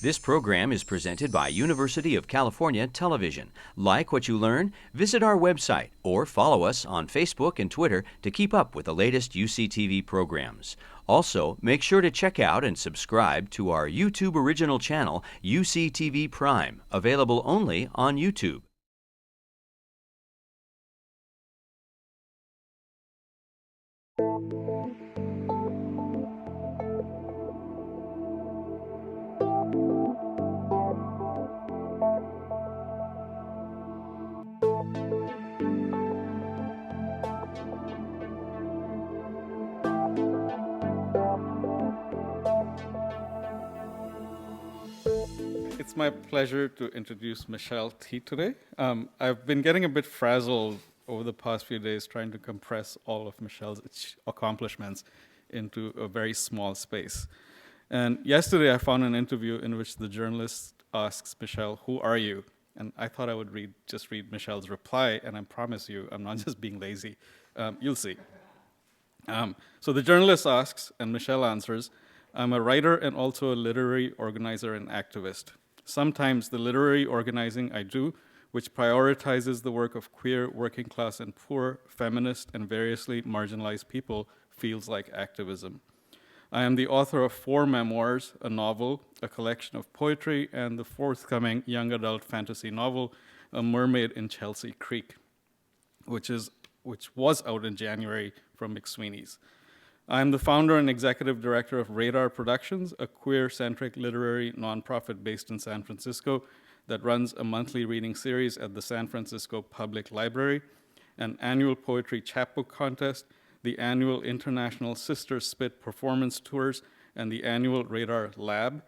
This program is presented by University of California Television. Like what you learn? Visit our website or follow us on Facebook and Twitter to keep up with the latest UCTV programs. Also, make sure to check out and subscribe to our YouTube original channel, UCTV Prime, available only on YouTube. It's my pleasure to introduce Michelle T today. I've been getting a bit frazzled over the past few days trying to compress all of Michelle's accomplishments into a very small space. And yesterday I found an interview in which the journalist asks Michelle, "Who are you?" And I thought I would just read Michelle's reply, and I promise you, I'm not just being lazy. You'll see. So the journalist asks, and Michelle answers, "I'm a writer and also a literary organizer and activist. Sometimes the literary organizing I do, which prioritizes the work of queer, working class, and poor, feminist, and variously marginalized people, feels like activism. I am the author of 4 memoirs, a novel, a collection of poetry, and the forthcoming young adult fantasy novel, A Mermaid in Chelsea Creek, which was out in January from McSweeney's. I am the founder and executive director of Radar Productions, a queer-centric literary nonprofit based in San Francisco that runs a monthly reading series at the San Francisco Public Library, an annual poetry chapbook contest, the annual International Sister Spit performance tours, and the annual Radar Lab,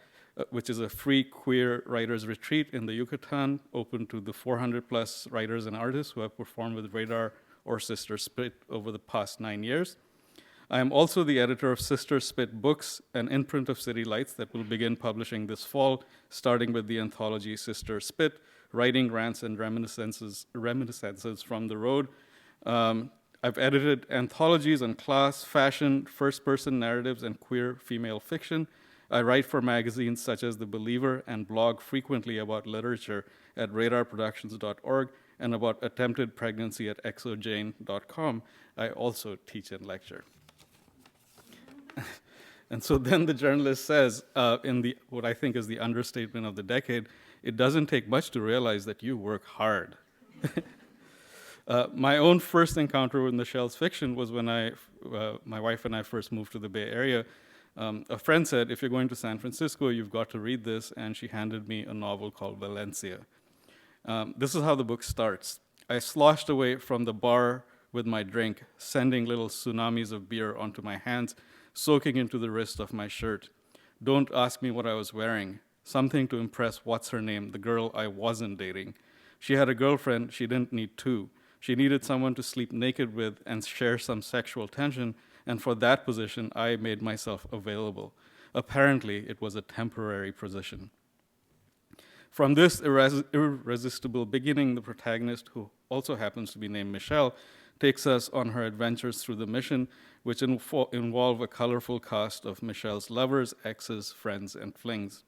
which is a free queer writers retreat in the Yucatan, open to the 400+ writers and artists who have performed with Radar or Sister Spit over the past 9 years. I am also the editor of Sister Spit Books, an imprint of City Lights that will begin publishing this fall, starting with the anthology Sister Spit, Writing Rants and Reminiscences from the Road. I've edited anthologies on class, fashion, first-person narratives, and queer female fiction. I write for magazines such as The Believer and blog frequently about literature at radarproductions.org and about attempted pregnancy at exojane.com. I also teach and lecture. And so then the journalist says, in what I think is the understatement of the decade, "It doesn't take much to realize that you work hard." My own first encounter with Michelle's fiction was when my wife and I first moved to the Bay Area. A friend said, "If you're going to San Francisco, you've got to read this," and she handed me a novel called Valencia. This is how the book starts. I sloshed away from the bar with my drink, sending little tsunamis of beer onto my hands, soaking into the wrist of my shirt. Don't ask me what I was wearing. Something to impress what's-her-name, the girl I wasn't dating. She had a girlfriend, she didn't need 2. She needed someone to sleep naked with and share some sexual tension, and for that position, I made myself available. Apparently, it was a temporary position. From this irresistible beginning, the protagonist, who also happens to be named Michelle, takes us on her adventures through the mission, which involve a colorful cast of Michelle's lovers, exes, friends, and flings.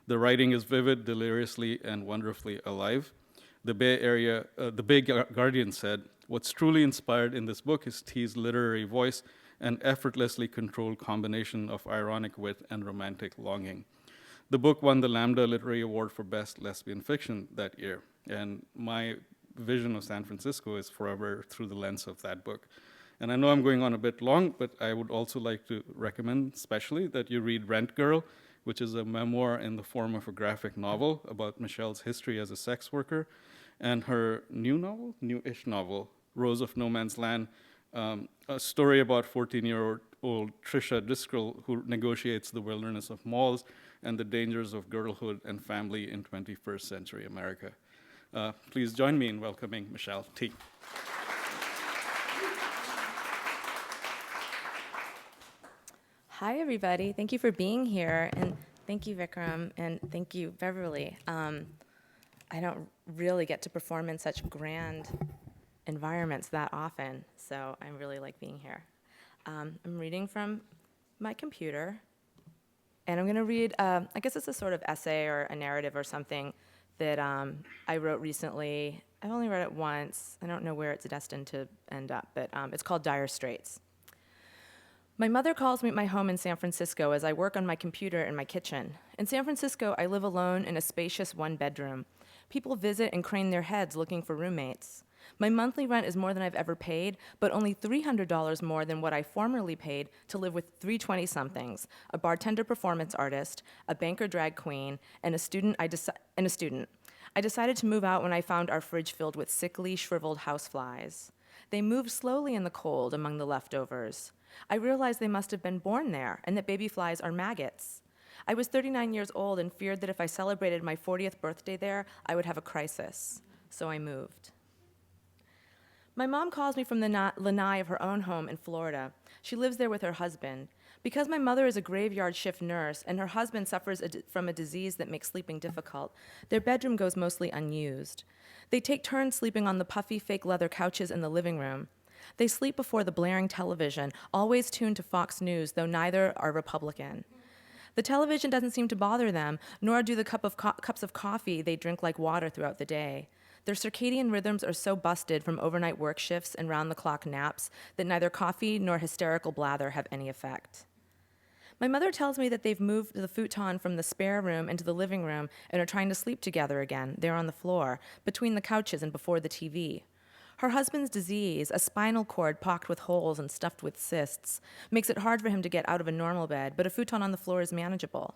The writing is vivid, deliriously, and wonderfully alive. The Bay Guardian said, "What's truly inspired in this book is T's literary voice, an effortlessly controlled combination of ironic wit and romantic longing." The book won the Lambda Literary Award for Best Lesbian Fiction that year, and my vision of San Francisco is forever through the lens of that book. And I know I'm going on a bit long, but I would also like to recommend especially that you read Rent Girl, which is a memoir in the form of a graphic novel about Michelle's history as a sex worker, and her newish novel, Rose of No Man's Land, a story about 14-year-old Trisha Driscoll, who negotiates the wilderness of malls and the dangers of girlhood and family in 21st century America. Please join me in welcoming Michelle T. Hi, everybody. Thank you for being here. And thank you, Vikram, and thank you, Beverly. I don't really get to perform in such grand environments that often, so I really like being here. I'm reading from my computer. And I'm going to read, I guess it's a sort of essay or a narrative or something that I wrote recently. I've only read it once. I don't know where it's destined to end up, but it's called Dire Straits. My mother calls me at my home in San Francisco as I work on my computer in my kitchen. In San Francisco, I live alone in a spacious one-bedroom. People visit and crane their heads looking for roommates. My monthly rent is more than I've ever paid, but only $300 more than what I formerly paid to live with three 20-somethings, a bartender performance artist, a banker drag queen, and a student. I decided to move out when I found our fridge filled with sickly, shriveled houseflies. They moved slowly in the cold among the leftovers. I realized they must have been born there, and that baby flies are maggots. I was 39 years old and feared that if I celebrated my 40th birthday there, I would have a crisis. So I moved. My mom calls me from the lanai of her own home in Florida. She lives there with her husband. Because my mother is a graveyard shift nurse and her husband suffers from a disease that makes sleeping difficult, their bedroom goes mostly unused. They take turns sleeping on the puffy fake leather couches in the living room. They sleep before the blaring television, always tuned to Fox News, though neither are Republican. The television doesn't seem to bother them, nor do the cups of coffee they drink like water throughout the day. Their circadian rhythms are so busted from overnight work shifts and round-the-clock naps that neither coffee nor hysterical blather have any effect. My mother tells me that they've moved the futon from the spare room into the living room and are trying to sleep together again, there on the floor, between the couches and before the TV. Her husband's disease, a spinal cord pocked with holes and stuffed with cysts, makes it hard for him to get out of a normal bed, but a futon on the floor is manageable.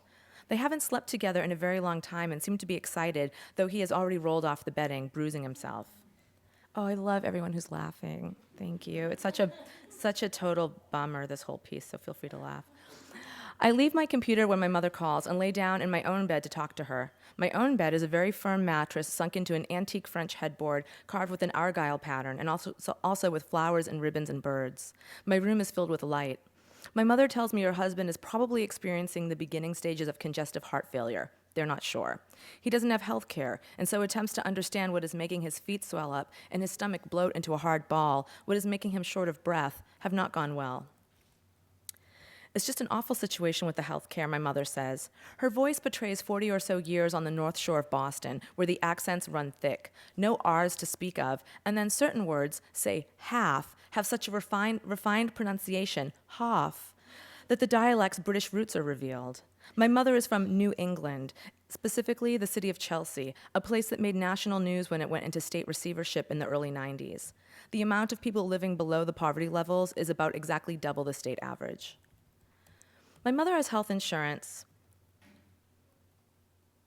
They haven't slept together in a very long time and seem to be excited, though he has already rolled off the bedding, bruising himself. Oh, I love everyone who's laughing. Thank you. It's such a total bummer, this whole piece, so feel free to laugh. I leave my computer when my mother calls and lay down in my own bed to talk to her. My own bed is a very firm mattress sunk into an antique French headboard carved with an argyle pattern and also with flowers and ribbons and birds. My room is filled with light. My mother tells me her husband is probably experiencing the beginning stages of congestive heart failure. They're not sure. He doesn't have health care, and so attempts to understand what is making his feet swell up and his stomach bloat into a hard ball, what is making him short of breath, have not gone well. It's just an awful situation with the health care, my mother says. Her voice betrays 40 or so years on the North Shore of Boston, where the accents run thick, no R's to speak of, and then certain words, say half, have such a refined pronunciation, half, that the dialect's British roots are revealed. My mother is from New England, specifically the city of Chelsea, a place that made national news when it went into state receivership in the early 90s. The amount of people living below the poverty levels is about exactly double the state average. My mother has health insurance,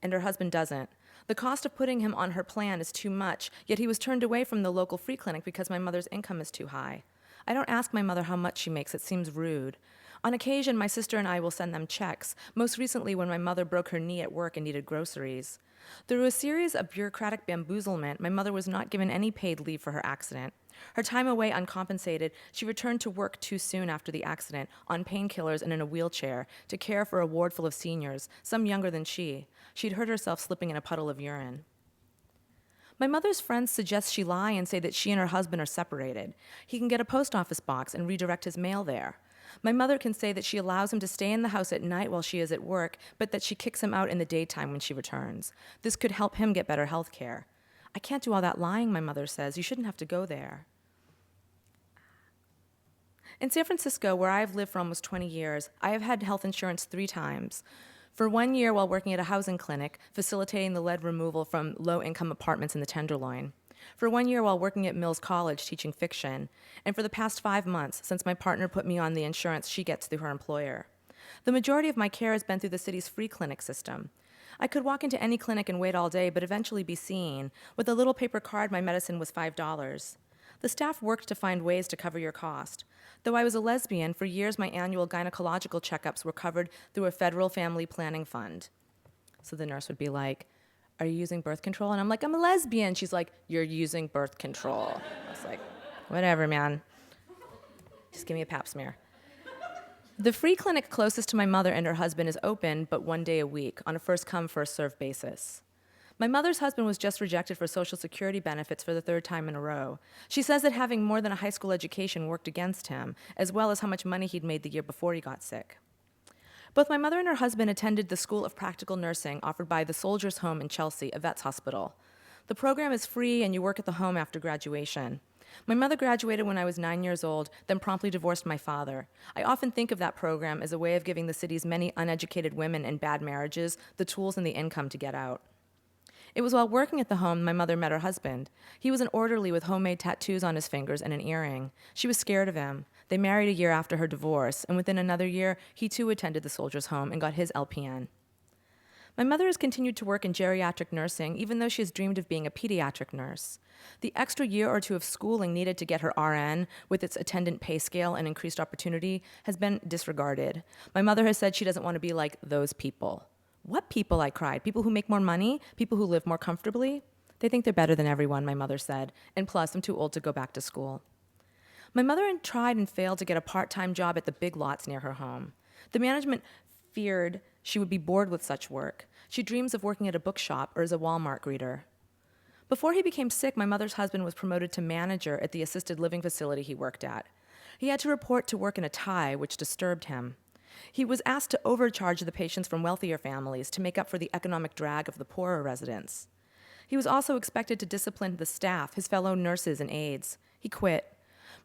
and her husband doesn't. The cost of putting him on her plan is too much, yet he was turned away from the local free clinic because my mother's income is too high. I don't ask my mother how much she makes, it seems rude. On occasion, my sister and I will send them checks, most recently when my mother broke her knee at work and needed groceries. Through a series of bureaucratic bamboozlement, my mother was not given any paid leave for her accident. Her time away uncompensated, she returned to work too soon after the accident, on painkillers and in a wheelchair, to care for a ward full of seniors, some younger than she. She'd hurt herself slipping in a puddle of urine. My mother's friends suggest she lie and say that she and her husband are separated. He can get a post office box and redirect his mail there. My mother can say that she allows him to stay in the house at night while she is at work, but that she kicks him out in the daytime when she returns. This could help him get better health care. I can't do all that lying, my mother says. You shouldn't have to go there. In San Francisco, where I have lived for almost 20 years, I have had health insurance 3 times. For 1 year while working at a housing clinic, facilitating the lead removal from low-income apartments in the Tenderloin. For 1 year while working at Mills College teaching fiction. And for the past 5 months, since my partner put me on the insurance she gets through her employer. The majority of my care has been through the city's free clinic system. I could walk into any clinic and wait all day, but eventually be seen. With a little paper card, my medicine was $5. The staff worked to find ways to cover your cost. Though I was a lesbian, for years my annual gynecological checkups were covered through a federal family planning fund. So the nurse would be like, "Are you using birth control?" And I'm like, "I'm a lesbian." She's like, "You're using birth control." I was like, "Whatever, man. Just give me a pap smear." The free clinic closest to my mother and her husband is open, but 1 day a week, on a first-come, first-served basis. My mother's husband was just rejected for Social Security benefits for the 3rd time in a row. She says that having more than a high school education worked against him, as well as how much money he'd made the year before he got sick. Both my mother and her husband attended the School of Practical Nursing offered by the Soldiers' Home in Chelsea, a vet's hospital. The program is free and you work at the home after graduation. My mother graduated when I was 9 years old, then promptly divorced my father. I often think of that program as a way of giving the city's many uneducated women in bad marriages the tools and the income to get out. It was while working at the home my mother met her husband. He was an orderly with homemade tattoos on his fingers and an earring. She was scared of him. They married a year after her divorce, and within another year, he too attended the Soldiers' Home and got his LPN. My mother has continued to work in geriatric nursing, even though she has dreamed of being a pediatric nurse. The extra year or two of schooling needed to get her RN, with its attendant pay scale and increased opportunity, has been disregarded. My mother has said she doesn't want to be like those people. What people, I cried. People who make more money? People who live more comfortably? They think they're better than everyone, my mother said, and plus, I'm too old to go back to school. My mother had tried and failed to get a part-time job at the Big Lots near her home. The management feared she would be bored with such work. She dreams of working at a bookshop or as a Walmart greeter. Before he became sick, my mother's husband was promoted to manager at the assisted living facility he worked at. He had to report to work in a tie, which disturbed him. He was asked to overcharge the patients from wealthier families to make up for the economic drag of the poorer residents. He was also expected to discipline the staff, his fellow nurses and aides. He quit.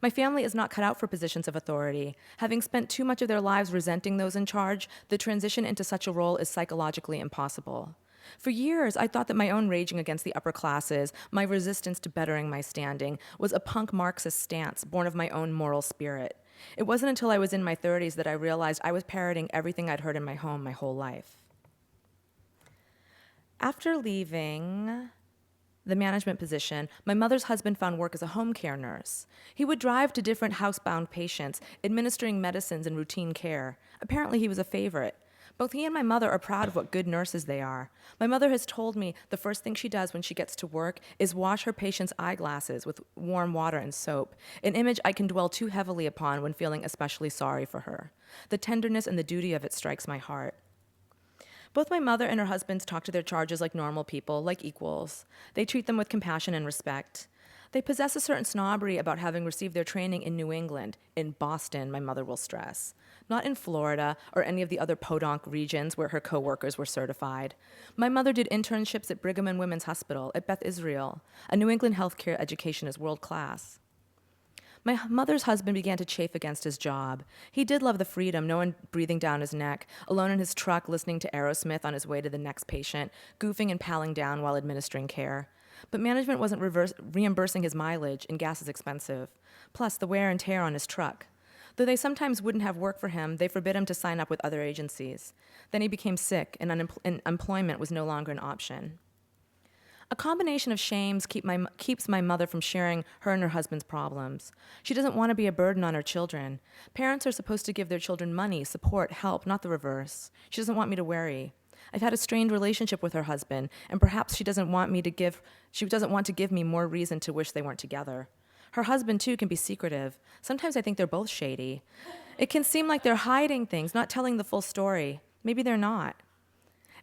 My family is not cut out for positions of authority. Having spent too much of their lives resenting those in charge, the transition into such a role is psychologically impossible. For years, I thought that my own raging against the upper classes, my resistance to bettering my standing, was a punk Marxist stance born of my own moral spirit. It wasn't until I was in my 30s that I realized I was parroting everything I'd heard in my home my whole life. After leaving the management position, my mother's husband found work as a home care nurse. He would drive to different housebound patients, administering medicines and routine care. Apparently, he was a favorite. Both he and my mother are proud of what good nurses they are. My mother has told me the first thing she does when she gets to work is wash her patients' eyeglasses with warm water and soap, an image I can dwell too heavily upon when feeling especially sorry for her. The tenderness and the duty of it strikes my heart. Both my mother and her husband talk to their charges like normal people, like equals. They treat them with compassion and respect. They possess a certain snobbery about having received their training in New England, in Boston, my mother will stress, not in Florida or any of the other podunk regions where her co-workers were certified. My mother did internships at Brigham and Women's Hospital, at Beth Israel. A New England healthcare education is world class. My mother's husband began to chafe against his job. He did love the freedom, no one breathing down his neck, alone in his truck listening to Aerosmith on his way to the next patient, goofing and palling down while administering care. But management wasn't reimbursing his mileage, and gas is expensive. Plus, the wear and tear on his truck. Though they sometimes wouldn't have work for him, they forbid him to sign up with other agencies. Then he became sick, and employment was no longer an option. A combination of shames keeps my mother from sharing her and her husband's problems. She doesn't want to be a burden on her children. Parents are supposed to give their children money, support, help, not the reverse. She doesn't want me to worry. I've had a strained relationship with her husband, and perhaps she doesn't want to give me more reason to wish they weren't together. Her husband, too, can be secretive. Sometimes I think they're both shady. It can seem like they're hiding things, not telling the full story. Maybe they're not.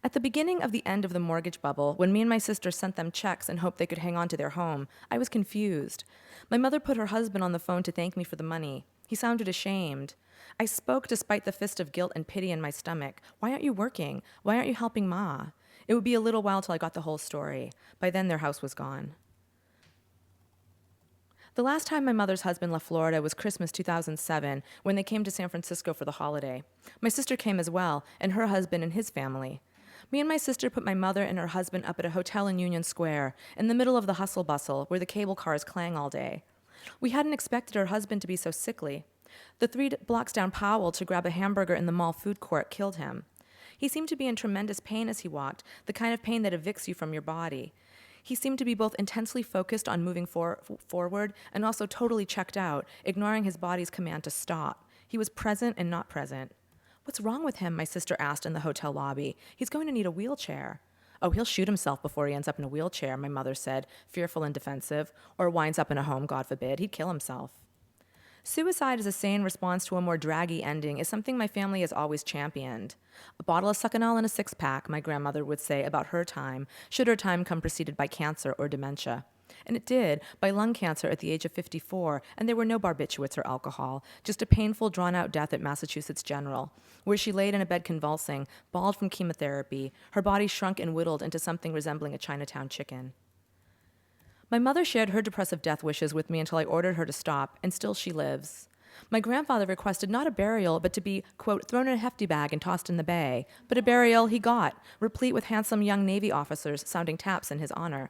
At the beginning of the end of the mortgage bubble, when me and my sister sent them checks and hoped they could hang on to their home, I was confused. My mother put her husband on the phone to thank me for the money. He sounded ashamed. I spoke despite the fist of guilt and pity in my stomach. Why aren't you working? Why aren't you helping Ma? It would be a little while till I got the whole story. By then, their house was gone. The last time my mother's husband left Florida was Christmas 2007, when they came to San Francisco for the holiday. My sister came as well, and her husband and his family. Me and my sister put my mother and her husband up at a hotel in Union Square, in the middle of the hustle bustle, where the cable cars clang all day. We hadn't expected her husband to be so sickly. The 3 blocks down Powell to grab a hamburger in the mall food court killed him. He seemed to be in tremendous pain as he walked, the kind of pain that evicts you from your body. He seemed to be both intensely focused on moving forward and also totally checked out, ignoring his body's command to stop. He was present and not present. What's wrong with him? My sister asked in the hotel lobby. He's going to need a wheelchair. Oh, he'll shoot himself before he ends up in a wheelchair, my mother said, fearful and defensive, or winds up in a home, God forbid. He'd kill himself. Suicide as a sane response to a more draggy ending is something my family has always championed. A bottle of Succanol and a six-pack, my grandmother would say about her time, should her time come preceded by cancer or dementia. And it did, by lung cancer at the age of 54, and there were no barbiturates or alcohol, just a painful, drawn-out death at Massachusetts General, where she laid in a bed convulsing, bald from chemotherapy, her body shrunk and whittled into something resembling a Chinatown chicken. My mother shared her depressive death wishes with me until I ordered her to stop, and still she lives. My grandfather requested not a burial, but to be, quote, thrown in a hefty bag and tossed in the bay, but a burial he got, replete with handsome young Navy officers sounding taps in his honor.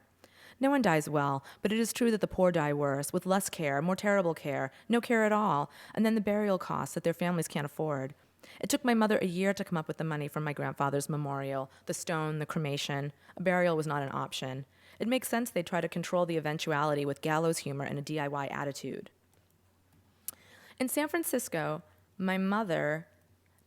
No one dies well, but it is true that the poor die worse, with less care, more terrible care, no care at all, and then the burial costs that their families can't afford. It took my mother a year to come up with the money for my grandfather's memorial, the stone, the cremation. A burial was not an option. It makes sense they'd try to control the eventuality with gallows humor and a DIY attitude. In San Francisco, my mother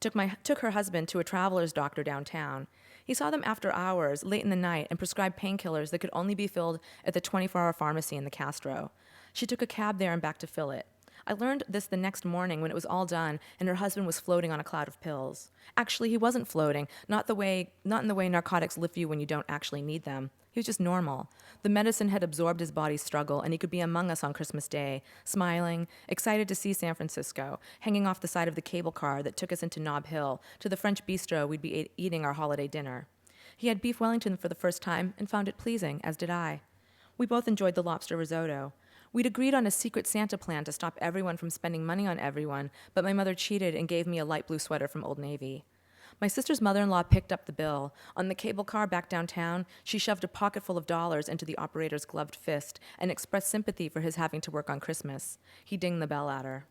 took her husband to a traveler's doctor downtown. He saw them after hours, late in the night, and prescribed painkillers that could only be filled at the 24-hour pharmacy in the Castro. She took a cab there and back to fill it. I learned this the next morning when it was all done and her husband was floating on a cloud of pills. Actually, he wasn't floating, not in the way narcotics lift you when you don't actually need them. He was just normal. The medicine had absorbed his body's struggle, and he could be among us on Christmas Day, smiling, excited to see San Francisco, hanging off the side of the cable car that took us into Nob Hill, to the French bistro we'd be eating our holiday dinner. He had beef Wellington for the first time and found it pleasing, as did I. We both enjoyed the lobster risotto. We'd agreed on a secret Santa plan to stop everyone from spending money on everyone, but my mother cheated and gave me a light blue sweater from Old Navy. My sister's mother-in-law picked up the bill. On the cable car back downtown, she shoved a pocket full of dollars into the operator's gloved fist and expressed sympathy for his having to work on Christmas. He dinged the bell at her.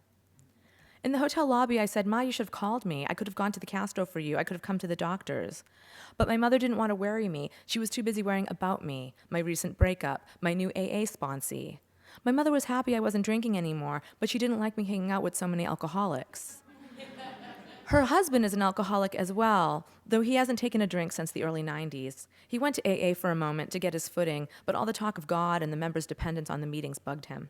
In the hotel lobby, I said, "Ma, you should have called me. I could have gone to the Castro for you. I could have come to the doctor's." But my mother didn't want to worry me. She was too busy worrying about me, my recent breakup, my new AA sponsee. My mother was happy I wasn't drinking anymore, but she didn't like me hanging out with so many alcoholics. Her husband is an alcoholic as well, though he hasn't taken a drink since the early 90s. He went to AA for a moment to get his footing, but all the talk of God and the members' dependence on the meetings bugged him.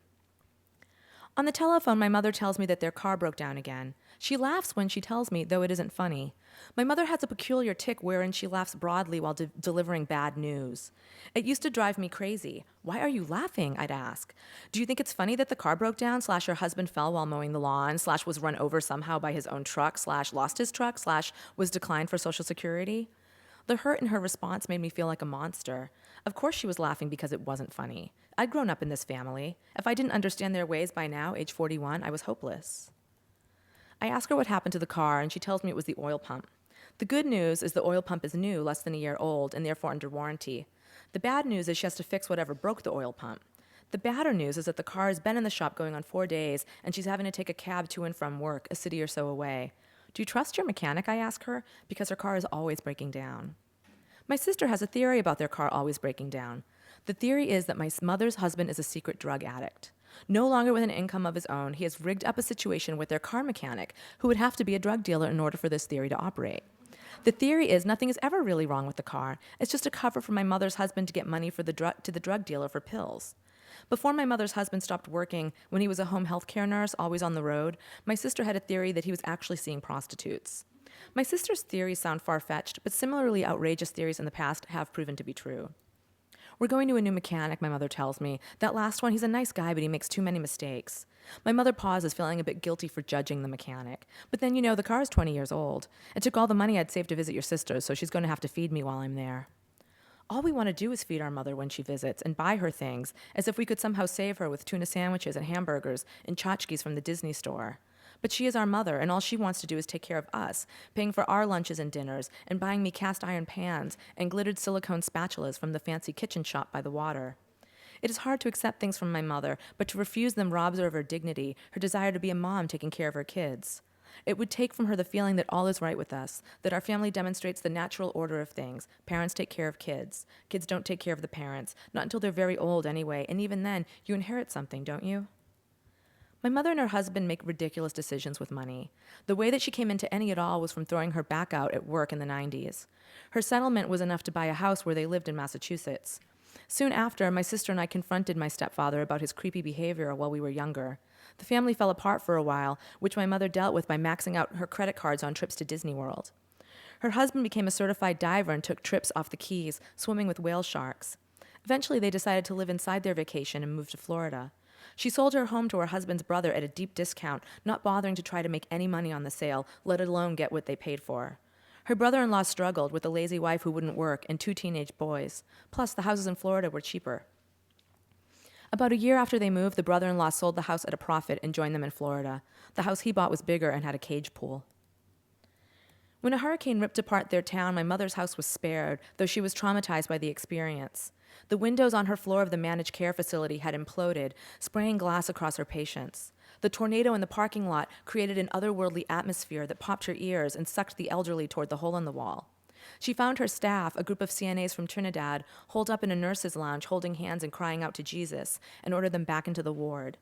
On the telephone, my mother tells me that their car broke down again. She laughs when she tells me, though it isn't funny. My mother has a peculiar tic wherein she laughs broadly while delivering bad news. It used to drive me crazy. "Why are you laughing?" I'd ask. "Do you think it's funny that the car broke down, / her husband fell while mowing the lawn, / was run over somehow by his own truck, / lost his truck, / was declined for Social Security?" The hurt in her response made me feel like a monster. Of course she was laughing because it wasn't funny. I'd grown up in this family. If I didn't understand their ways by now, age 41, I was hopeless. I ask her what happened to the car, and she tells me it was the oil pump. The good news is the oil pump is new, less than a year old, and therefore under warranty. The bad news is she has to fix whatever broke the oil pump. The badder news is that the car has been in the shop going on 4 days, and she's having to take a cab to and from work, a city or so away. "Do you trust your mechanic?" I ask her, because her car is always breaking down. My sister has a theory about their car always breaking down. The theory is that my mother's husband is a secret drug addict. No longer with an income of his own, he has rigged up a situation with their car mechanic, who would have to be a drug dealer in order for this theory to operate. The theory is nothing is ever really wrong with the car. It's just a cover for my mother's husband to get money to the drug dealer for pills. Before my mother's husband stopped working, when he was a home health care nurse, always on the road, my sister had a theory that he was actually seeing prostitutes. My sister's theories sound far-fetched, but similarly outrageous theories in the past have proven to be true. "We're going to a new mechanic," my mother tells me. "That last one, he's a nice guy, but he makes too many mistakes." My mother pauses, feeling a bit guilty for judging the mechanic. "But then, the car is 20 years old. It took all the money I'd saved to visit your sister, so she's going to have to feed me while I'm there." All we want to do is feed our mother when she visits and buy her things, as if we could somehow save her with tuna sandwiches and hamburgers and tchotchkes from the Disney store. But she is our mother, and all she wants to do is take care of us, paying for our lunches and dinners, and buying me cast iron pans and glittered silicone spatulas from the fancy kitchen shop by the water. It is hard to accept things from my mother, but to refuse them robs her of her dignity, her desire to be a mom taking care of her kids. It would take from her the feeling that all is right with us, that our family demonstrates the natural order of things. Parents take care of kids. Kids don't take care of the parents, not until they're very old anyway, and even then, you inherit something, don't you? My mother and her husband make ridiculous decisions with money. The way that she came into any at all was from throwing her back out at work in the 90s. Her settlement was enough to buy a house where they lived in Massachusetts. Soon after, my sister and I confronted my stepfather about his creepy behavior while we were younger. The family fell apart for a while, which my mother dealt with by maxing out her credit cards on trips to Disney World. Her husband became a certified diver and took trips off the Keys, swimming with whale sharks. Eventually, they decided to live inside their vacation and moved to Florida. She sold her home to her husband's brother at a deep discount, not bothering to try to make any money on the sale, let alone get what they paid for. Her brother-in-law struggled with a lazy wife who wouldn't work and 2 teenage boys. Plus, the houses in Florida were cheaper. About a year after they moved, the brother-in-law sold the house at a profit and joined them in Florida. The house he bought was bigger and had a cage pool. When a hurricane ripped apart their town, my mother's house was spared, though she was traumatized by the experience. The windows on her floor of the managed care facility had imploded, spraying glass across her patients. The tornado in the parking lot created an otherworldly atmosphere that popped her ears and sucked the elderly toward the hole in the wall. She found her staff, a group of CNAs from Trinidad, holed up in a nurse's lounge, holding hands and crying out to Jesus, and ordered them back into the ward.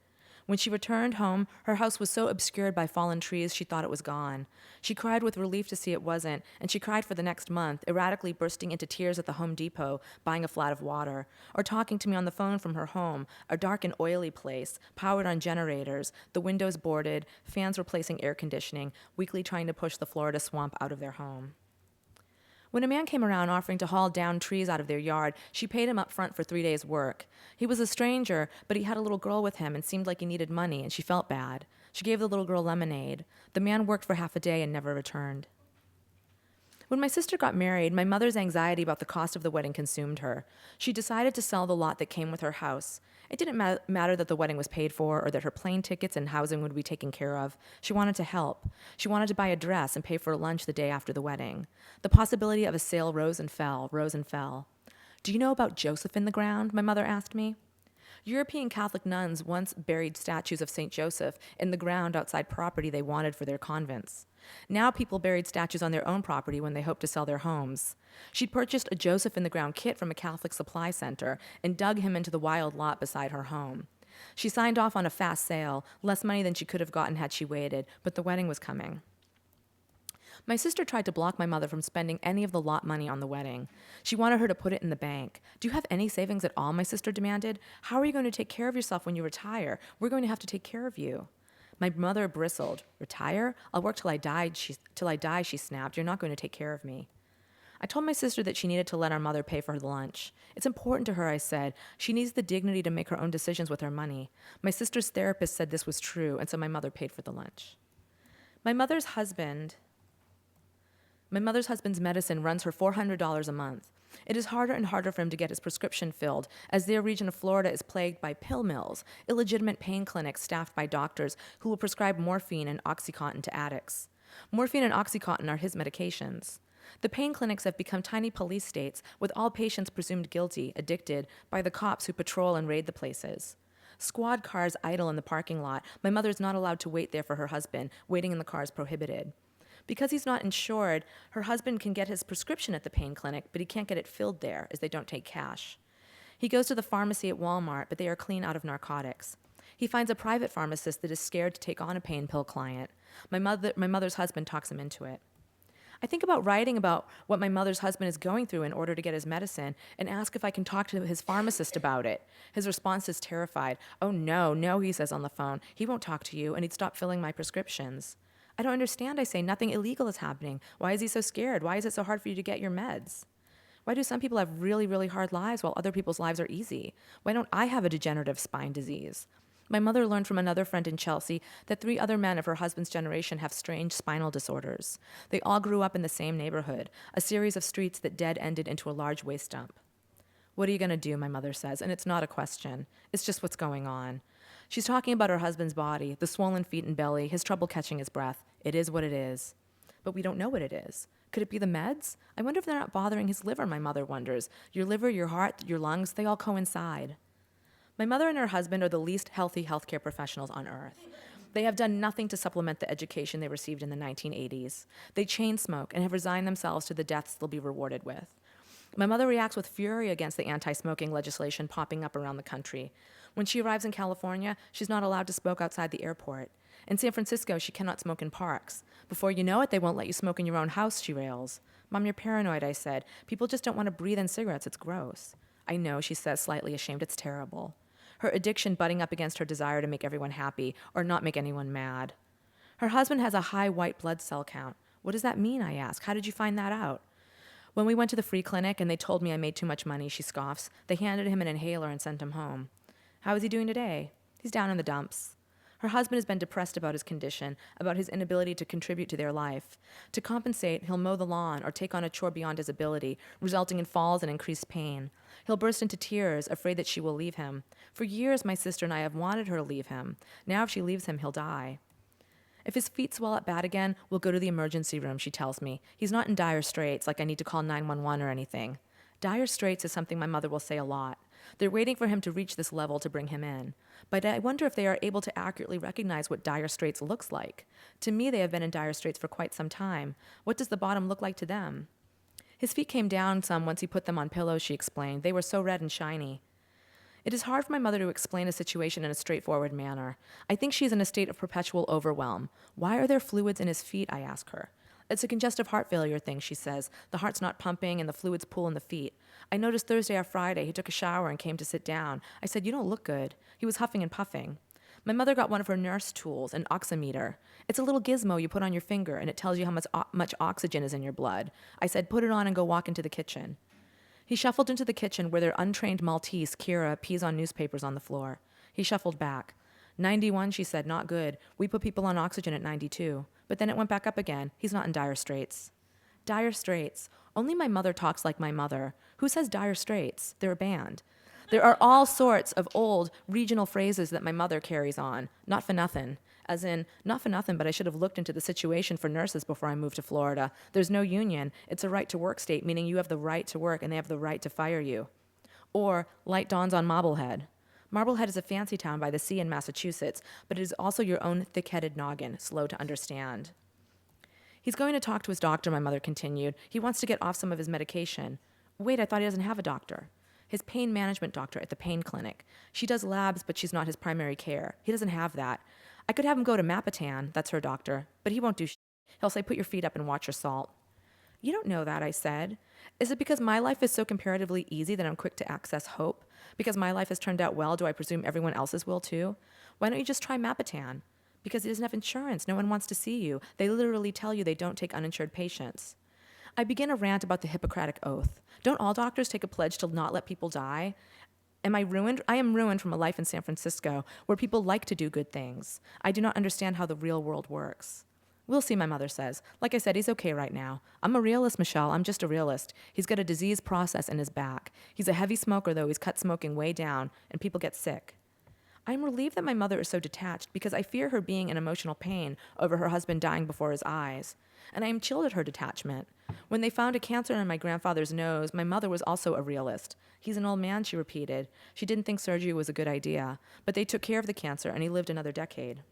When she returned home, her house was so obscured by fallen trees she thought it was gone. She cried with relief to see it wasn't, and she cried for the next month, erratically bursting into tears at the Home Depot, buying a flat of water, or talking to me on the phone from her home, a dark and oily place, powered on generators, the windows boarded, fans replacing air conditioning, weakly trying to push the Florida swamp out of their home. When a man came around offering to haul down trees out of their yard, she paid him up front for 3 days' work. He was a stranger, but he had a little girl with him and seemed like he needed money, and she felt bad. She gave the little girl lemonade. The man worked for half a day and never returned. When my sister got married, my mother's anxiety about the cost of the wedding consumed her. She decided to sell the lot that came with her house. It didn't matter that the wedding was paid for or that her plane tickets and housing would be taken care of. She wanted to help. She wanted to buy a dress and pay for lunch the day after the wedding. The possibility of a sale rose and fell, rose and fell. "Do you know about Joseph in the ground?" my mother asked me. European Catholic nuns once buried statues of St. Joseph in the ground outside property they wanted for their convents. Now people buried statues on their own property when they hoped to sell their homes. She'd purchased a Joseph in the ground kit from a Catholic supply center and dug him into the wild lot beside her home. She signed off on a fast sale, less money than she could have gotten had she waited, but the wedding was coming. My sister tried to block my mother from spending any of the lot money on the wedding. She wanted her to put it in the bank. "Do you have any savings at all?" my sister demanded. "How are you going to take care of yourself when you retire? We're going to have to take care of you." My mother bristled. "Retire? I'll work till I die," she snapped. "You're not going to take care of me." I told my sister that she needed to let our mother pay for her lunch. "It's important to her," I said. "She needs the dignity to make her own decisions with her money." My sister's therapist said this was true, and so my mother paid for the lunch. My mother's husband's medicine runs her $400 a month. It is harder and harder for him to get his prescription filled, as their region of Florida is plagued by pill mills, illegitimate pain clinics staffed by doctors who will prescribe morphine and OxyContin to addicts. Morphine and OxyContin are his medications. The pain clinics have become tiny police states, with all patients presumed guilty, addicted, by the cops who patrol and raid the places. Squad cars idle in the parking lot. My mother is not allowed to wait there for her husband. Waiting in the car is prohibited. Because he's not insured, her husband can get his prescription at the pain clinic, but he can't get it filled there, as they don't take cash. He goes to the pharmacy at Walmart, but they are clean out of narcotics. He finds a private pharmacist that is scared to take on a pain pill client. My mother's husband talks him into it. I think about writing about what my mother's husband is going through in order to get his medicine and ask if I can talk to his pharmacist about it. His response is terrified. "Oh, no, he says on the phone. He won't talk to you, and he'd stop filling my prescriptions." "I don't understand," I say. "Nothing illegal is happening. Why is he so scared? Why is it so hard for you to get your meds? Why do some people have really, really hard lives while other people's lives are easy? Why don't I have a degenerative spine disease?" My mother learned from another friend in Chelsea that 3 other men of her husband's generation have strange spinal disorders. They all grew up in the same neighborhood, a series of streets that dead-ended into a large waste dump. "What are you going to do?" my mother says, and it's not a question. It's just what's going on. She's talking about her husband's body, the swollen feet and belly, his trouble catching his breath. It is what it is. But we don't know what it is. Could it be the meds? I wonder if they're not bothering his liver, my mother wonders. Your liver, your heart, your lungs, they all coincide. My mother and her husband are the least healthy healthcare professionals on earth. They have done nothing to supplement the education they received in the 1980s. They chain smoke and have resigned themselves to the deaths they'll be rewarded with. My mother reacts with fury against the anti-smoking legislation popping up around the country. When she arrives in California, she's not allowed to smoke outside the airport. In San Francisco, she cannot smoke in parks. Before you know it, they won't let you smoke in your own house, she rails. "Mom, you're paranoid," I said. "People just don't want to breathe in cigarettes. It's gross." "I know," she says, slightly ashamed. "It's terrible." her addiction butting up against her desire to make everyone happy or not make anyone mad. Her husband has a high white blood cell count. What does that mean, I ask. How did you find that out? When we went to the free clinic and they told me I made too much money, she scoffs, they handed him an inhaler and sent him home. How is he doing today? He's down in the dumps. Her husband has been depressed about his condition, about his inability to contribute to their life. To compensate, he'll mow the lawn or take on a chore beyond his ability, resulting in falls and increased pain. He'll burst into tears, afraid that she will leave him. For years, my sister and I have wanted her to leave him. Now, if she leaves him, he'll die. If his feet swell up bad again, we'll go to the emergency room, she tells me. He's not in dire straits, like I need to call 911 or anything. Dire straits is something my mother will say a lot. They're waiting for him to reach this level to bring him in. But I wonder if they are able to accurately recognize what dire straits looks like. To me, they have been in dire straits for quite some time. What does the bottom look like to them? His feet came down some once he put them on pillows, she explained. They were so red and shiny. It is hard for my mother to explain a situation in a straightforward manner. I think she is in a state of perpetual overwhelm. Why are there fluids in his feet, I ask her. It's a congestive heart failure thing, she says. The heart's not pumping and the fluids pool in the feet. I noticed Thursday or Friday he took a shower and came to sit down. I said, you don't look good. He was huffing and puffing. My mother got one of her nurse tools, an oximeter. It's a little gizmo you put on your finger and it tells you how much oxygen is in your blood. I said, put it on and go walk into the kitchen. He shuffled into the kitchen where their untrained Maltese, Kira, pees on newspapers on the floor. He shuffled back. 91, she said, not good. We put people on oxygen at 92. But then it went back up again. He's not in dire straits. Dire straits. Only my mother talks like my mother. Who says dire straits? They're a band. There are all sorts of old regional phrases that my mother carries on. Not for nothing. As in, not for nothing, but I should have looked into the situation for nurses before I moved to Florida. There's no union. It's a right to work state, meaning you have the right to work and they have the right to fire you. Or, light dawns on Marblehead. Marblehead is a fancy town by the sea in Massachusetts, but it is also your own thick-headed noggin, slow to understand. He's going to talk to his doctor, my mother continued. He wants to get off some of his medication. Wait, I thought he doesn't have a doctor. His pain management doctor at the pain clinic. She does labs, but she's not his primary care. He doesn't have that. I could have him go to Mapitan, that's her doctor, but he won't do He'll say, put your feet up and watch your salt. You don't know that, I said. Is it because my life is so comparatively easy that I'm quick to access hope? Because my life has turned out well, do I presume everyone else's will too? Why don't you just try Mapitan? Because he doesn't have insurance. No one wants to see you. They literally tell you they don't take uninsured patients. I begin a rant about the Hippocratic Oath. Don't all doctors take a pledge to not let people die? Am I ruined? I am ruined from a life in San Francisco where people like to do good things. I do not understand how the real world works. We'll see, my mother says. Like I said, he's okay right now. I'm a realist, Michelle. I'm just a realist. He's got a disease process in his back. He's a heavy smoker, though. He's cut smoking way down, and people get sick. I'm relieved that my mother is so detached because I fear her being in emotional pain over her husband dying before his eyes. And I am chilled at her detachment. When they found a cancer in my grandfather's nose, my mother was also a realist. He's an old man, she repeated. She didn't think surgery was a good idea, but they took care of the cancer, and he lived another decade.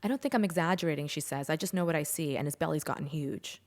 I don't think I'm exaggerating, she says. I just know what I see, and his belly's gotten huge.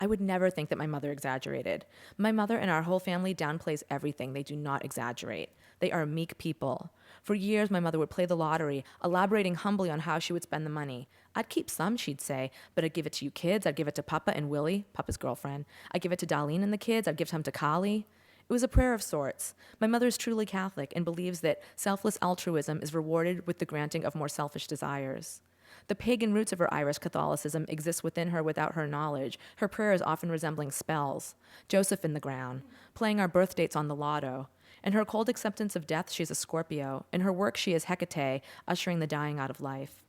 I would never think that my mother exaggerated. My mother and our whole family downplays everything. They do not exaggerate. They are meek people. For years, my mother would play the lottery, elaborating humbly on how she would spend the money. I'd keep some, she'd say, but I'd give it to you kids. I'd give it to Papa and Willie, Papa's girlfriend. I'd give it to Darlene and the kids. I'd give some to Kali. It was a prayer of sorts. My mother is truly Catholic and believes that selfless altruism is rewarded with the granting of more selfish desires. The pagan roots of her Irish Catholicism exist within her without her knowledge, her prayers often resembling spells. Joseph in the ground, playing our birth dates on the lotto. In her cold acceptance of death, she is a Scorpio. In her work, she is Hecate, ushering the dying out of life.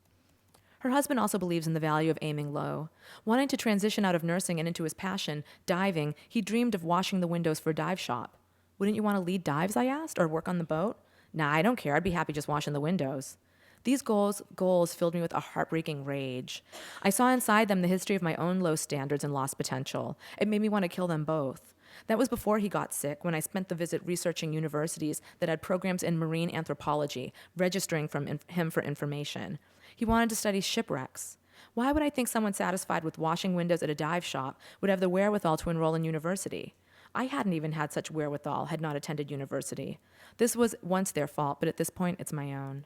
Her husband also believes in the value of aiming low. Wanting to transition out of nursing and into his passion, diving, he dreamed of washing the windows for a dive shop. Wouldn't you want to lead dives, I asked, or work on the boat? Nah, I don't care. I'd be happy just washing the windows. These goals filled me with a heartbreaking rage. I saw inside them the history of my own low standards and lost potential. It made me want to kill them both. That was before he got sick, when I spent the visit researching universities that had programs in marine anthropology, registering him for information. He wanted to study shipwrecks. Why would I think someone satisfied with washing windows at a dive shop would have the wherewithal to enroll in university? I hadn't even had such wherewithal, had not attended university. This was once their fault, but at this point, it's my own.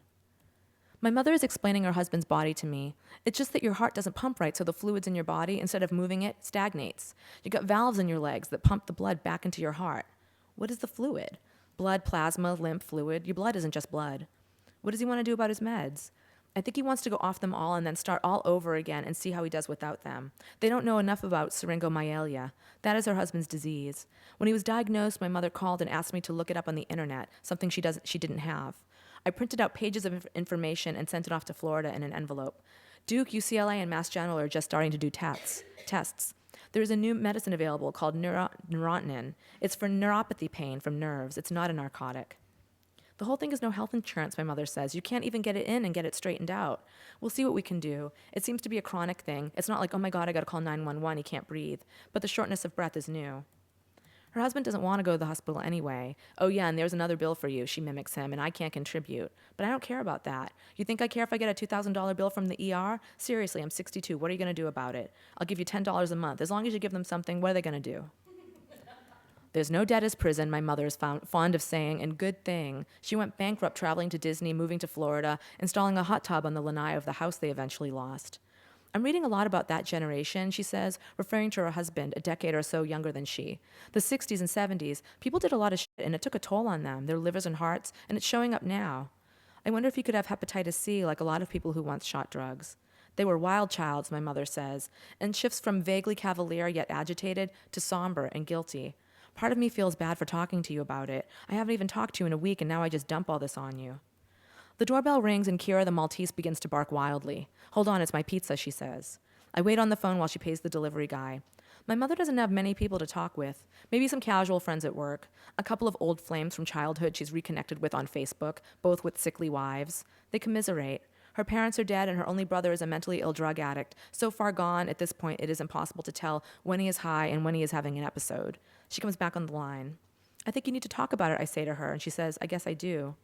My mother is explaining her husband's body to me. It's just that your heart doesn't pump right, so the fluids in your body, instead of moving it, stagnates. You got valves in your legs that pump the blood back into your heart. What is the fluid? blood, plasma, lymph, fluid. Your blood isn't just blood. What does he want to do about his meds? I think he wants to go off them all and then start all over again and see how he does without them. They don't know enough about syringomyelia. That is her husband's disease. When he was diagnosed, my mother called and asked me to look it up on the internet, something she didn't have. I printed out pages of information and sent it off to Florida in an envelope. Duke, UCLA, and Mass General are just starting to do tests. There is a new medicine available called neurontin. It's for neuropathy pain from nerves. It's not a narcotic. The whole thing is no health insurance, my mother says. You can't even get it in and get it straightened out. We'll see what we can do. It seems to be a chronic thing. It's not like, oh my God, I gotta call 911, he can't breathe. But the shortness of breath is new. Her husband doesn't want to go to the hospital anyway. Oh yeah, and there's another bill for you, she mimics him, and I can't contribute. But I don't care about that. You think I care if I get a $2,000 bill from the ER? Seriously, I'm 62. What are you gonna do about it? I'll give you $10 a month. As long as you give them something, what are they gonna do? There's no debt as prison, my mother is fond of saying, and good thing. She went bankrupt traveling to Disney, moving to Florida, installing a hot tub on the lanai of the house they eventually lost. I'm reading a lot about that generation, she says, referring to her husband, a decade or so younger than she. The 60s and 70s, people did a lot of shit, and it took a toll on them, their livers and hearts, and it's showing up now. I wonder if he could have hepatitis C like a lot of people who once shot drugs. They were wild childs, my mother says, and shifts from vaguely cavalier yet agitated to somber and guilty. Part of me feels bad for talking to you about it. I haven't even talked to you in a week, and now I just dump all this on you. The doorbell rings, and Kira the Maltese begins to bark wildly. Hold on, it's my pizza, she says. I wait on the phone while she pays the delivery guy. My mother doesn't have many people to talk with. Maybe some casual friends at work, a couple of old flames from childhood she's reconnected with on Facebook, both with sickly wives. They commiserate. Her parents are dead, and her only brother is a mentally ill drug addict, so far gone at this point it is impossible to tell when he is high and when he is having an episode. She comes back on the line. I think you need to talk about it, I say to her, and she says, I guess I do.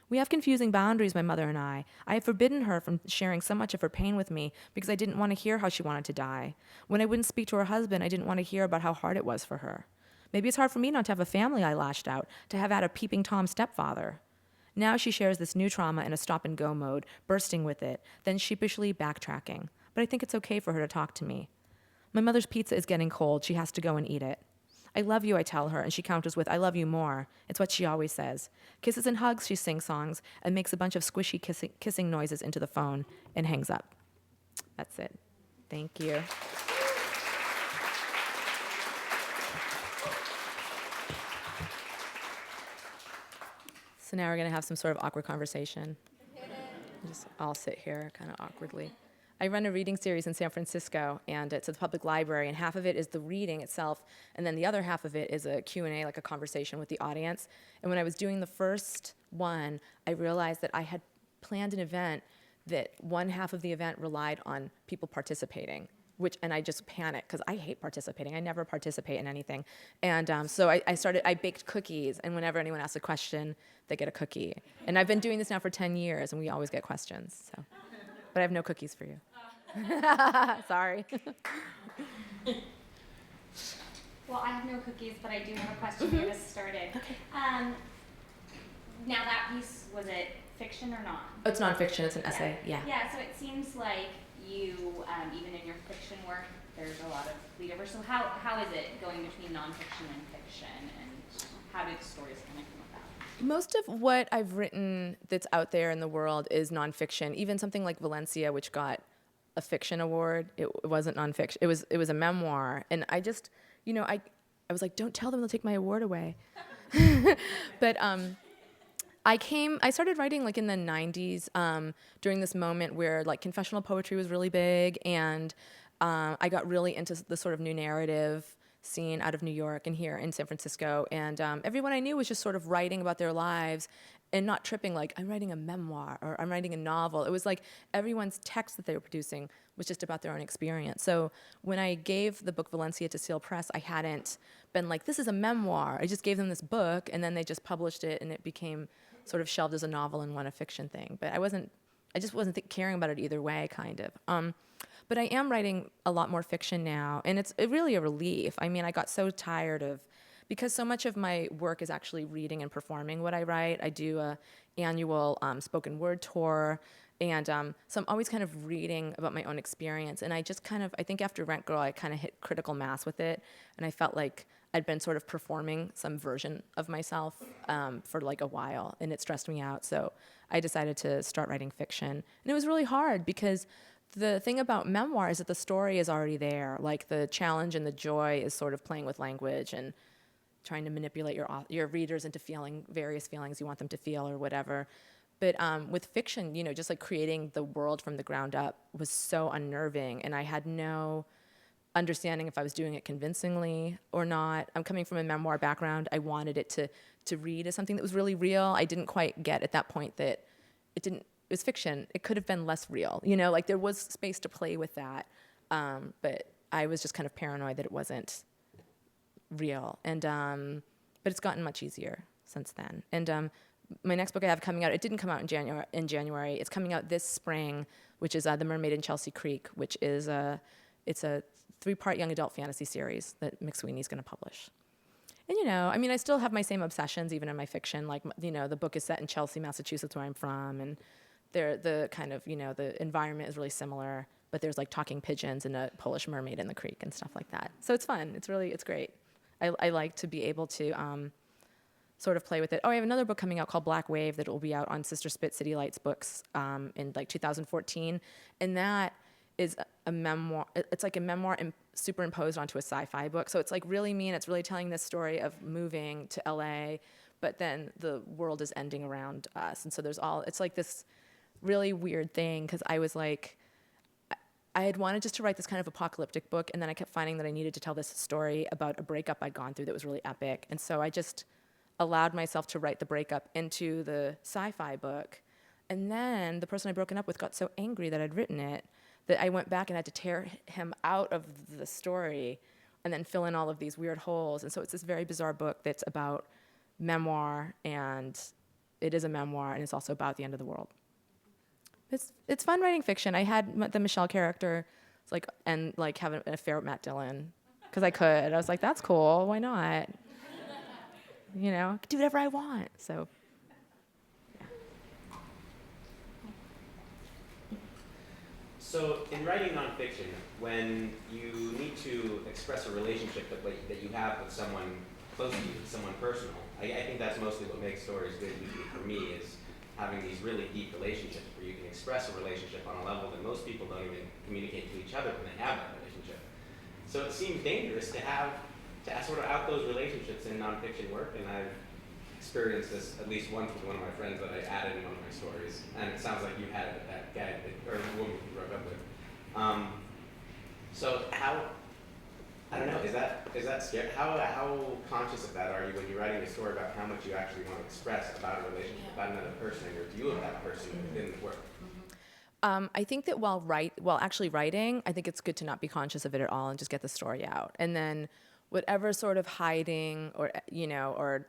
We have confusing boundaries, my mother and I. I have forbidden her from sharing so much of her pain with me because I didn't want to hear how she wanted to die. When I wouldn't speak to her husband, I didn't want to hear about how hard it was for her. Maybe it's hard for me not to have a family, I lashed out, to have had a peeping Tom stepfather. Now she shares this new trauma in a stop-and-go mode, bursting with it, then sheepishly backtracking. But I think it's okay for her to talk to me. My mother's pizza is getting cold. She has to go and eat it. I love you, I tell her, and she counters with, I love you more. It's what she always says. Kisses and hugs, she sings songs, and makes a bunch of squishy kissing noises into the phone, and hangs up. That's it. Thank you. So now we're going to have some sort of awkward conversation. I'll sit here kind of awkwardly. I run a reading series in San Francisco, and it's at the public library, and half of it is the reading itself, and then the other half of it is a Q&A, like a conversation with the audience. And when I was doing the first one, I realized that I had planned an event that one half of the event relied on people participating, and I just panicked because I hate participating. I never participate in anything. And so I baked cookies, and whenever anyone asks a question, they get a cookie. And I've been doing this now for 10 years, and we always get questions. So. But I have no cookies for you. Sorry. Well, I have no cookies, but I do have a question to get us started. Okay. Now that piece, was it fiction or not? Oh, it's nonfiction. It's an essay. Yeah. Yeah, so it seems like you, even in your fiction work, there's a lot of bleed over. So how is it going between nonfiction and fiction, and how did stories kind of come about? Most of what I've written that's out there in the world is nonfiction. Even something like Valencia, which got a fiction award, it wasn't nonfiction. It was a memoir, and I just, I was like, don't tell them they'll take my award away. But I started writing like in the 90s during this moment where like confessional poetry was really big, and I got really into the sort of new narrative scene out of New York and here in San Francisco, and everyone I knew was just sort of writing about their lives and not tripping like, I'm writing a memoir or I'm writing a novel. It was like everyone's text that they were producing was just about their own experience. So when I gave the book Valencia to Seal Press, I hadn't been like, this is a memoir. I just gave them this book, and then they just published it, and it became sort of shelved as a novel and one a fiction thing. But I just wasn't caring about it either way, kind of. But I am writing a lot more fiction now, and it's really a relief. I mean, I got so tired of, because so much of my work is actually reading and performing what I write. I do a annual spoken word tour, and so I'm always kind of reading about my own experience. And I just I think after Rent Girl, I kind of hit critical mass with it, and I felt like I'd been sort of performing some version of myself for like a while, and it stressed me out. So I decided to start writing fiction. And it was really hard because the thing about memoir is that the story is already there. Like the challenge and the joy is sort of playing with language and trying to manipulate your readers into feeling various feelings you want them to feel or whatever. But with fiction, you know, just like creating the world from the ground up was so unnerving, and I had no understanding if I was doing it convincingly or not. I'm coming from a memoir background. I wanted it to read as something that was really real. I didn't quite get at that point that it was fiction. It could have been less real, you know, like there was space to play with that. But I was just kind of paranoid that it wasn't real. And but it's gotten much easier since then. And my next book I have coming out, it didn't come out in January. It's coming out this spring, which is The Mermaid in Chelsea Creek, which is it's a 3-part young adult fantasy series that McSweeney's going to publish. And, you know, I mean, I still have my same obsessions, even in my fiction. Like, you know, the book is set in Chelsea, Massachusetts, where I'm from, and the kind of, you know, the environment is really similar, but there's like talking pigeons and a Polish mermaid in the creek and stuff like that. So it's fun. It's great. I like to be able to sort of play with it. Oh, I have another book coming out called Black Wave that will be out on Sister Spit City Lights Books in like 2014, and that is a memoir. It's like a memoir superimposed onto a sci-fi book. So it's like really me, and it's really telling this story of moving to LA, but then the world is ending around us. And so it's like this really weird thing, because I was like, I had wanted just to write this kind of apocalyptic book, and then I kept finding that I needed to tell this story about a breakup I'd gone through that was really epic. And so I just allowed myself to write the breakup into the sci-fi book. And then the person I'd broken up with got so angry that I'd written it that I went back and had to tear him out of the story and then fill in all of these weird holes. And so it's this very bizarre book that's about memoir, and it is a memoir, and it's also about the end of the world. It's fun writing fiction. I had the Michelle character, have an affair with Matt Dillon, because I could. I was like, that's cool. Why not? You know, I could do whatever I want. So. So in writing nonfiction, when you need to express a relationship that you have with someone close to you, someone personal, I think that's mostly what makes stories good for me, is having these really deep relationships where you can express a relationship on a level that most people don't even communicate to each other when they have that relationship. So it seems dangerous to sort of out those relationships in nonfiction work, and I've experienced this at least once with one of my friends that I added in one of my stories, and it sounds like you had it with that guy or woman you broke up with. So how, I don't know, is that scary? How conscious of that are you when you're writing a story about how much you actually want to express about a relationship, about another person, and your view of that person within the work? I think that while actually writing, I think it's good to not be conscious of it at all and just get the story out. And then whatever sort of hiding or, you know, or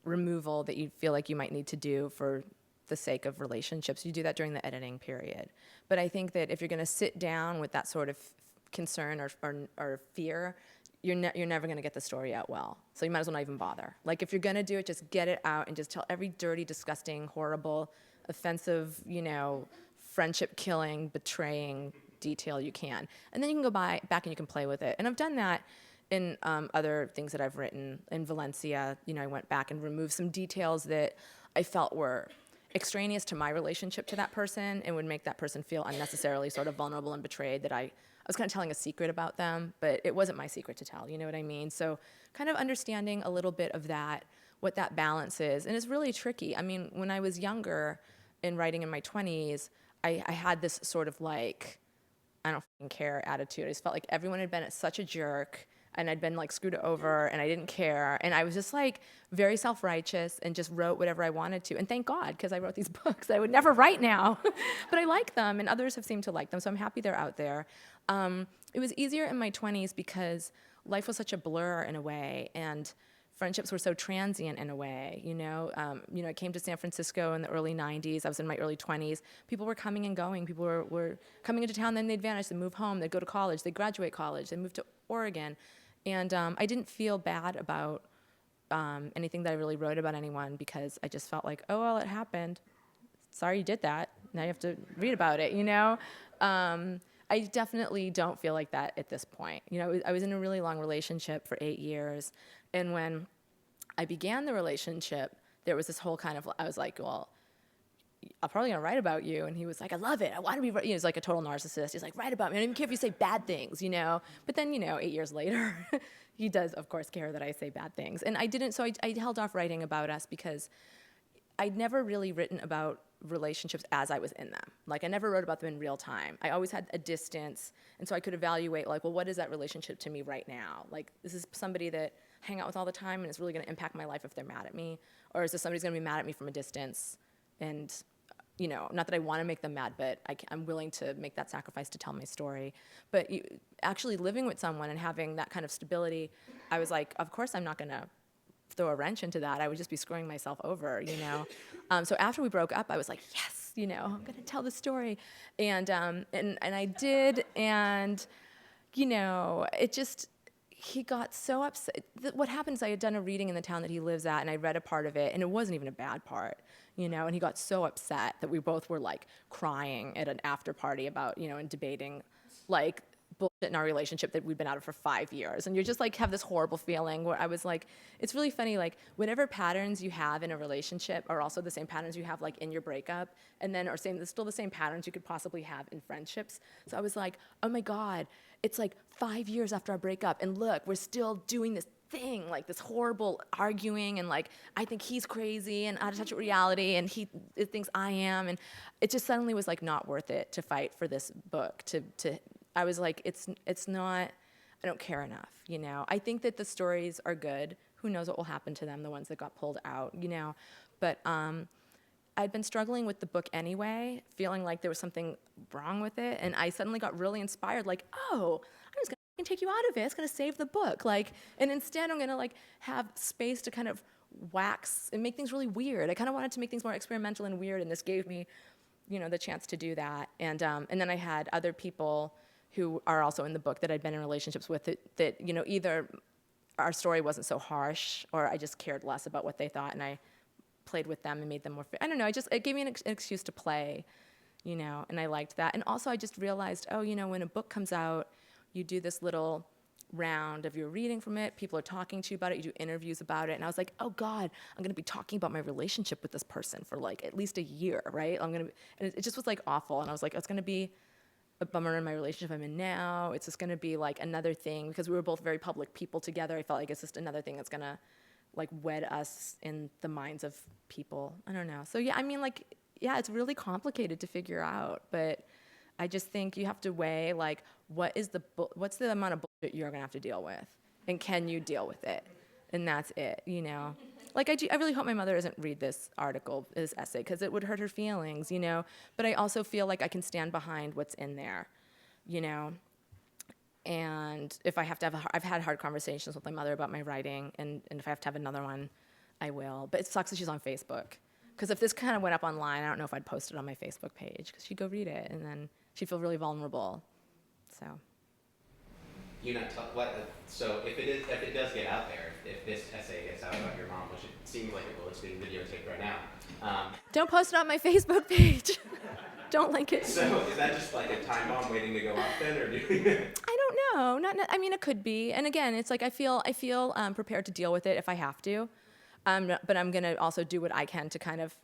removal that you feel like you might need to do for the sake of relationships, you do that during the editing period. But I think that if you're going to sit down with that sort of concern or fear, you're never going to get the story out well. So you might as well not even bother. Like, if you're going to do it, just get it out and just tell every dirty, disgusting, horrible, offensive, you know, friendship-killing, betraying detail you can. And then you can go back and you can play with it. And I've done that in other things that I've written. In Valencia, you know, I went back and removed some details that I felt were extraneous to my relationship to that person and would make that person feel unnecessarily sort of vulnerable and betrayed, that I was kind of telling a secret about them, but it wasn't my secret to tell, you know what I mean? So kind of understanding a little bit of that, what that balance is. And it's really tricky. I mean, when I was younger and writing in my 20s, I had this sort of like, I don't fucking care attitude. I just felt like everyone had been such a jerk, and I'd been like screwed over, and I didn't care. And I was just like very self-righteous and just wrote whatever I wanted to. And thank God, because I wrote these books I would never write now. But I like them, and others have seemed to like them, so I'm happy they're out there. It was easier in my 20s because life was such a blur in a way, and friendships were so transient in a way, you know. I came to San Francisco in the early 90s. I was in my early 20s. People were coming and going. People were coming into town, then they'd vanish, they'd move home, they'd go to college, they'd graduate college, they'd move to Oregon. And I didn't feel bad about anything that I really wrote about anyone, because I just felt like, oh, well, it happened. Sorry you did that. Now you have to read about it, you know? I definitely don't feel like that at this point. You know, I was in a really long relationship for 8 years, And when I began the relationship, there was this whole kind of, I was like, well, I'm probably gonna write about you. And he was like, I love it. I want to be, you know, he's like a total narcissist. He's like, write about me. I don't even care if you say bad things, you know? But then, 8 years later, he does, of course, care that I say bad things. And I didn't, so I held off writing about us because I'd never really written about relationships as I was in them. Like, I never wrote about them in real time. I always had a distance, and so I could evaluate, like, well, what is that relationship to me right now? Like, this is somebody that I hang out with all the time, and it's really gonna impact my life if they're mad at me? Or is this somebody's gonna be mad at me from a distance? And, not that I wanna make them mad, but I'm willing to make that sacrifice to tell my story. But actually living with someone and having that kind of stability, I was like, of course I'm not gonna throw a wrench into that. I would just be screwing myself over, So after we broke up, I was like, yes, I'm gonna tell the story, and I did, and it just, he got so upset. What happened is I had done a reading in the town that he lives at, and I read a part of it, and it wasn't even a bad part, and he got so upset that we both were like crying at an after party about, and debating like bullshit in our relationship that we'd been out of for 5 years. And you just like have this horrible feeling where I was like, it's really funny, like whatever patterns you have in a relationship are also the same patterns you have like in your breakup, and then still the same patterns you could possibly have in friendships. So I was like, oh my God, it's like 5 years after our breakup, and look, we're still doing this thing, like this horrible arguing, and like I think he's crazy and out of touch with reality, and he thinks I am, and it just suddenly was like not worth it to fight for this book. I was like, it's not, I don't care enough, I think that the stories are good. Who knows what will happen to them, the ones that got pulled out, But I'd been struggling with the book anyway, feeling like there was something wrong with it, and I suddenly got really inspired, like, oh, I'm just gonna take you out of it. It's gonna save the book, like, and instead I'm gonna like have space to kind of wax and make things really weird. I kind of wanted to make things more experimental and weird, and this gave me, the chance to do that. And then I had other people who are also in the book that I'd been in relationships with that either our story wasn't so harsh, or I just cared less about what they thought, and I played with them and made them more, I don't know, it gave me an excuse to play, and I liked that. And also I just realized, when a book comes out, you do this little round of your reading from it, people are talking to you about it, you do interviews about it, and I was like, oh God, I'm gonna be talking about my relationship with this person for like at least a year, right? And it just was like awful, and I was like, it's gonna be a bummer in my relationship I'm in now. It's just gonna be like another thing, because we were both very public people together. I felt like it's just another thing that's gonna like wed us in the minds of people. I don't know. So yeah, I mean, like, yeah, it's really complicated to figure out, but I just think you have to weigh like what's the amount of bullshit you're gonna have to deal with, and can you deal with it? And that's it, Like I really hope my mother doesn't read this article, this essay, because it would hurt her feelings, But I also feel like I can stand behind what's in there, And if I have to I've had hard conversations with my mother about my writing, and if I have to have another one, I will. But it sucks that she's on Facebook, because if this kind of went up online, I don't know if I'd post it on my Facebook page, because she'd go read it, and then she'd feel really vulnerable. So. So if it does get out there, if this essay gets out about your mom, which it seems like it will, it's being videotaped right now. Don't post it on my Facebook page. Don't link it. So is that just like a time bomb waiting to go off then, or I don't know. I mean, it could be. And again, it's like I feel prepared to deal with it if I have to. But I'm gonna also do what I can to kind of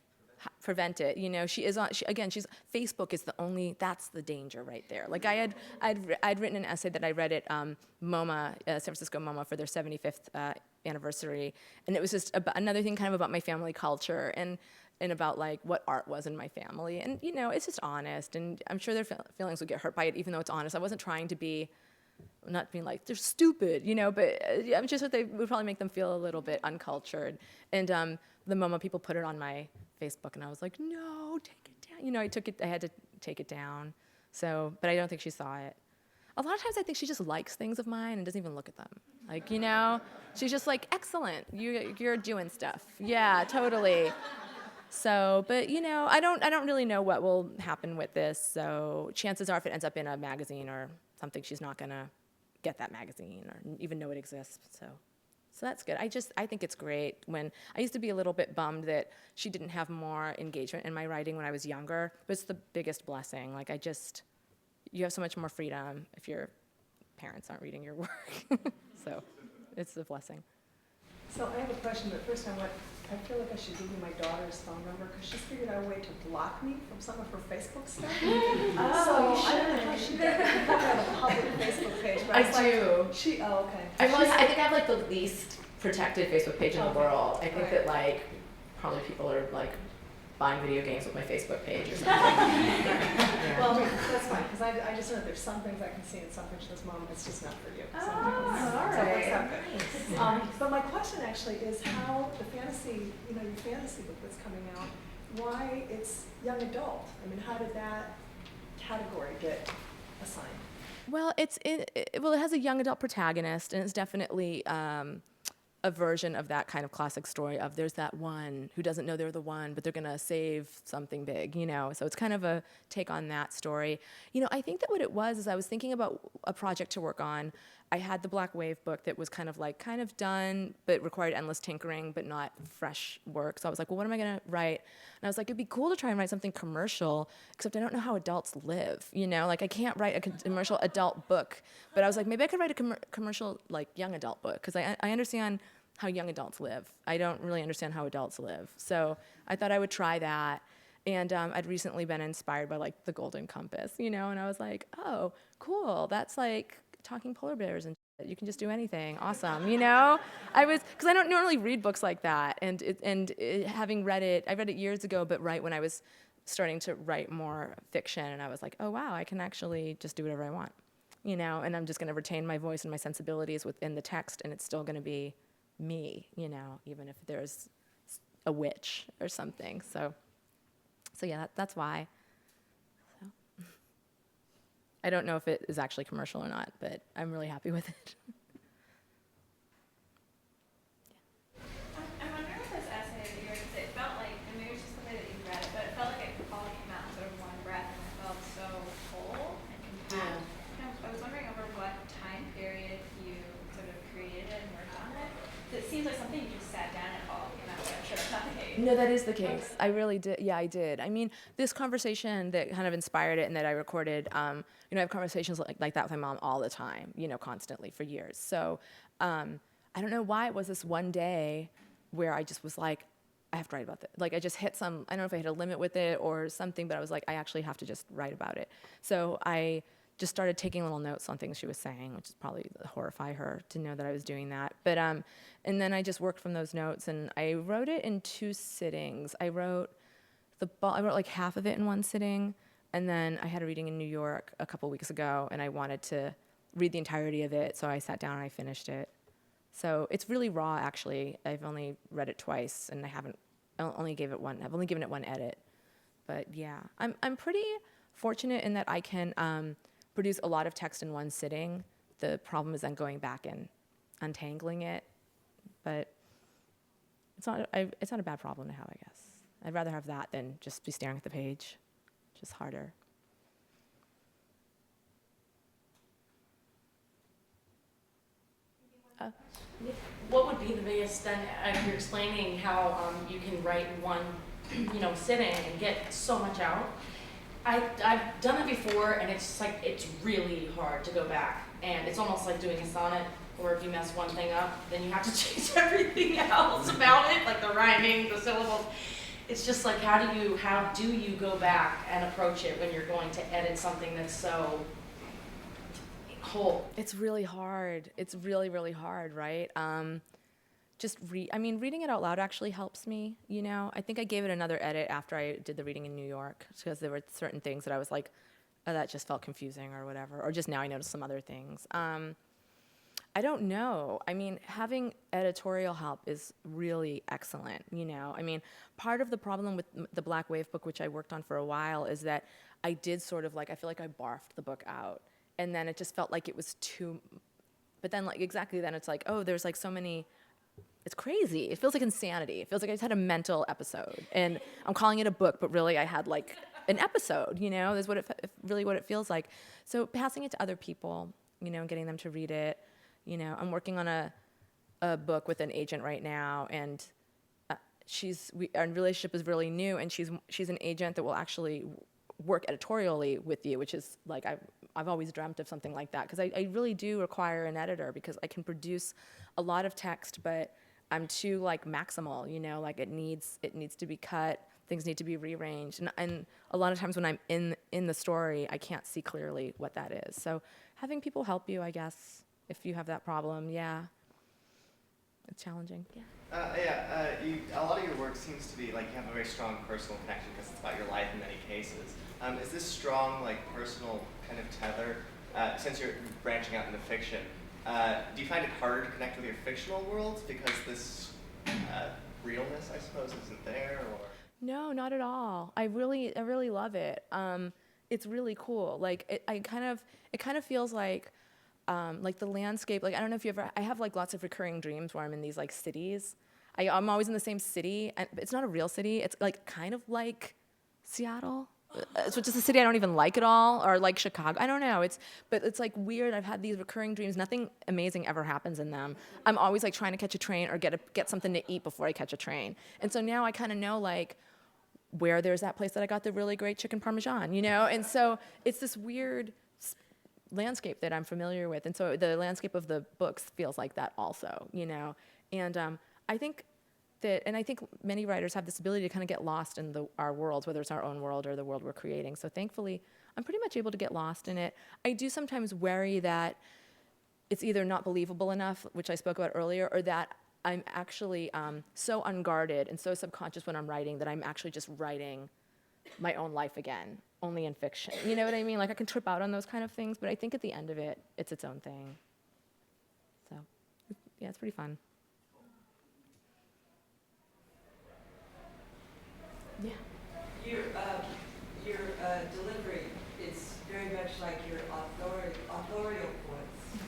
prevent it. Facebook is that's the danger right there. Like I'd written an essay that I read at MoMA, San Francisco MoMA, for their 75th anniversary, and it was just another thing kind of about my family culture and about like what art was in my family, and it's just honest, and I'm sure their feelings would get hurt by it, even though it's honest. I wasn't trying to be, not being like they're stupid, but I'm just that they would probably make them feel a little bit uncultured. And the MoMA people put it on my Facebook, and I was like, no, take it down. I had to take it down. So, but I don't think she saw it. A lot of times I think she just likes things of mine and doesn't even look at them. Like, she's just like, excellent, you're doing stuff. Yeah, totally. So, but I don't really know what will happen with this. So chances are if it ends up in a magazine or something, she's not gonna get that magazine or even know it exists. So that's good. I think it's great. When I used to be a little bit bummed that she didn't have more engagement in my writing when I was younger, but it's the biggest blessing. Like you have so much more freedom if your parents aren't reading your work. So it's a blessing. So I have a question, but first I feel like I should give you my daughter's phone number because she's figured out a way to block me from some of her Facebook stuff. So I don't know how she did it. I have a public Facebook page. But I it's like, do. okay. I think I have like the least protected Facebook page in the Okay. world. I think Right. that like probably people are like buying video games with my Facebook page or something. Well, that's fine, because I just know that there's some things I can see and some things this moment it's just not for you. So, all so it works out right. good. But my question actually is how the fantasy, your fantasy book that's coming out, why it's young adult? I mean, how did that category get assigned? Well, it has a young adult protagonist, and it's definitely a version of that kind of classic story of there's that one who doesn't know they're the one, but they're gonna save something big, So it's kind of a take on that story. I think that what it was is I was thinking about a project to work on. I had the Black Wave book that was kind of done, but required endless tinkering, but not fresh work. So I was like, well, what am I gonna write? And I was like, it'd be cool to try and write something commercial, except I don't know how adults live, Like I can't write a commercial adult book, but I was like, maybe I could write a commercial like young adult book, because I understand how young adults live. I don't really understand how adults live. So I thought I would try that. And I'd recently been inspired by like the Golden Compass, and I was like, oh, cool. That's like talking polar bears and shit. You can just do anything. Awesome, because I don't normally read books like that. Having read it, I read it years ago, but right when I was starting to write more fiction, and I was like, oh wow, I can actually just do whatever I want, and I'm just going to retain my voice and my sensibilities within the text, and it's still going to be me, even if there's a witch or something. So yeah, that's why. So. I don't know if it is actually commercial or not, but I'm really happy with it. I wonder if this essay of yours, it felt like, and maybe it's just the way that you read it, but it felt like it all came out in sort of one breath, and it felt so full and compact. I was wondering over what time period you sort of created it and worked on it. It seems like something you just sat down and all came out, but I'm sure it's not the case. No, that is the case. I really did. Yeah, I did. I mean, this conversation that kind of inspired it and that I recorded, I have conversations like that with my mom all the time, constantly for years. So I don't know why it was this one day where I just was like, I have to write about this. Like I just hit I don't know if I hit a limit with it or something, but I was like, I actually have to just write about it. So I just started taking little notes on things she was saying, which is probably horrify her to know that I was doing that. But and then I just worked from those notes, and I wrote it in 2 sittings. I wrote like half of it in one sitting, and then I had a reading in New York a couple weeks ago, and I wanted to read the entirety of it, so I sat down and I finished it. So it's really raw, actually. I've only read it twice, and I've only given it one edit. But yeah, I'm pretty fortunate in that I can produce a lot of text in one sitting. The problem is then going back and untangling it, but it's not a bad problem to have, I guess. I'd rather have that than just be staring at the page, just harder. What would be the biggest, then, you're explaining how you can write in one, sitting and get so much out. I've done it before, and it's like, it's really hard to go back. And it's almost like doing a sonnet, or if you mess one thing up, then you have to change everything else about it, like the rhyming, the syllables. It's just like, how do you go back and approach it when you're going to edit something that's so whole? It's really hard. It's really, really hard, right? Reading it out loud actually helps me, I think I gave it another edit after I did the reading in New York, because there were certain things that I was like, oh, that just felt confusing or whatever, or just now I noticed some other things. I don't know. Having editorial help is really excellent, part of the problem with the Black Wave book, which I worked on for a while, is that I did sort of I feel like I barfed the book out, and then it just felt like it was too, but then then it's like, oh, there's so many. It's crazy. It feels like insanity. It feels like I just had a mental episode, and I'm calling it a book, but really I had an episode. That's what it feels like. So passing it to other people, and getting them to read it. I'm working on a book with an agent right now, and our relationship is really new, and she's an agent that will actually work editorially with you, which is I've always dreamt of something like that, because I really do require an editor, because I can produce a lot of text, but I'm too like maximal, you know, like it needs to be cut, things need to be rearranged, and a lot of times when I'm in the story, I can't see clearly what that is. So having people help you, I guess, if you have that problem, yeah, it's challenging. Yeah. A lot of your work seems to be like you have a very strong personal connection because it's about your life in many cases. Is this strong, like personal kind of tether, since you're branching out into fiction, do you find it harder to connect with your fictional worlds because this realness, I suppose, isn't there? Or No, not at all. I really love it. It's really cool. Like it kind of feels like the landscape. Like I don't know if you ever. I have like lots of recurring dreams where I'm in these like cities. I'm always in the same city, and it's not a real city. It's like kind of like Seattle. It's just a city I don't even like at all, or like Chicago. I don't know. But it's like weird. I've had these recurring dreams. Nothing amazing ever happens in them. I'm always like trying to catch a train or get something to eat before I catch a train. And so now I kind of know like where there's that place that I got the really great chicken parmesan, you know? And so it's this weird landscape that I'm familiar with. And so the landscape of the books feels like that also, you know? And I think many writers have this ability to kind of get lost in our worlds, whether it's our own world or the world we're creating. So thankfully, I'm pretty much able to get lost in it. I do sometimes worry that it's either not believable enough, which I spoke about earlier, or that I'm actually so unguarded and so subconscious when I'm writing that I'm actually just writing my own life again, only in fiction. You know what I mean? Like I can trip out on those kind of things, but I think at the end of it, it's its own thing. So, yeah, it's pretty fun. Yeah. Your delivery is very much like your authorial voice.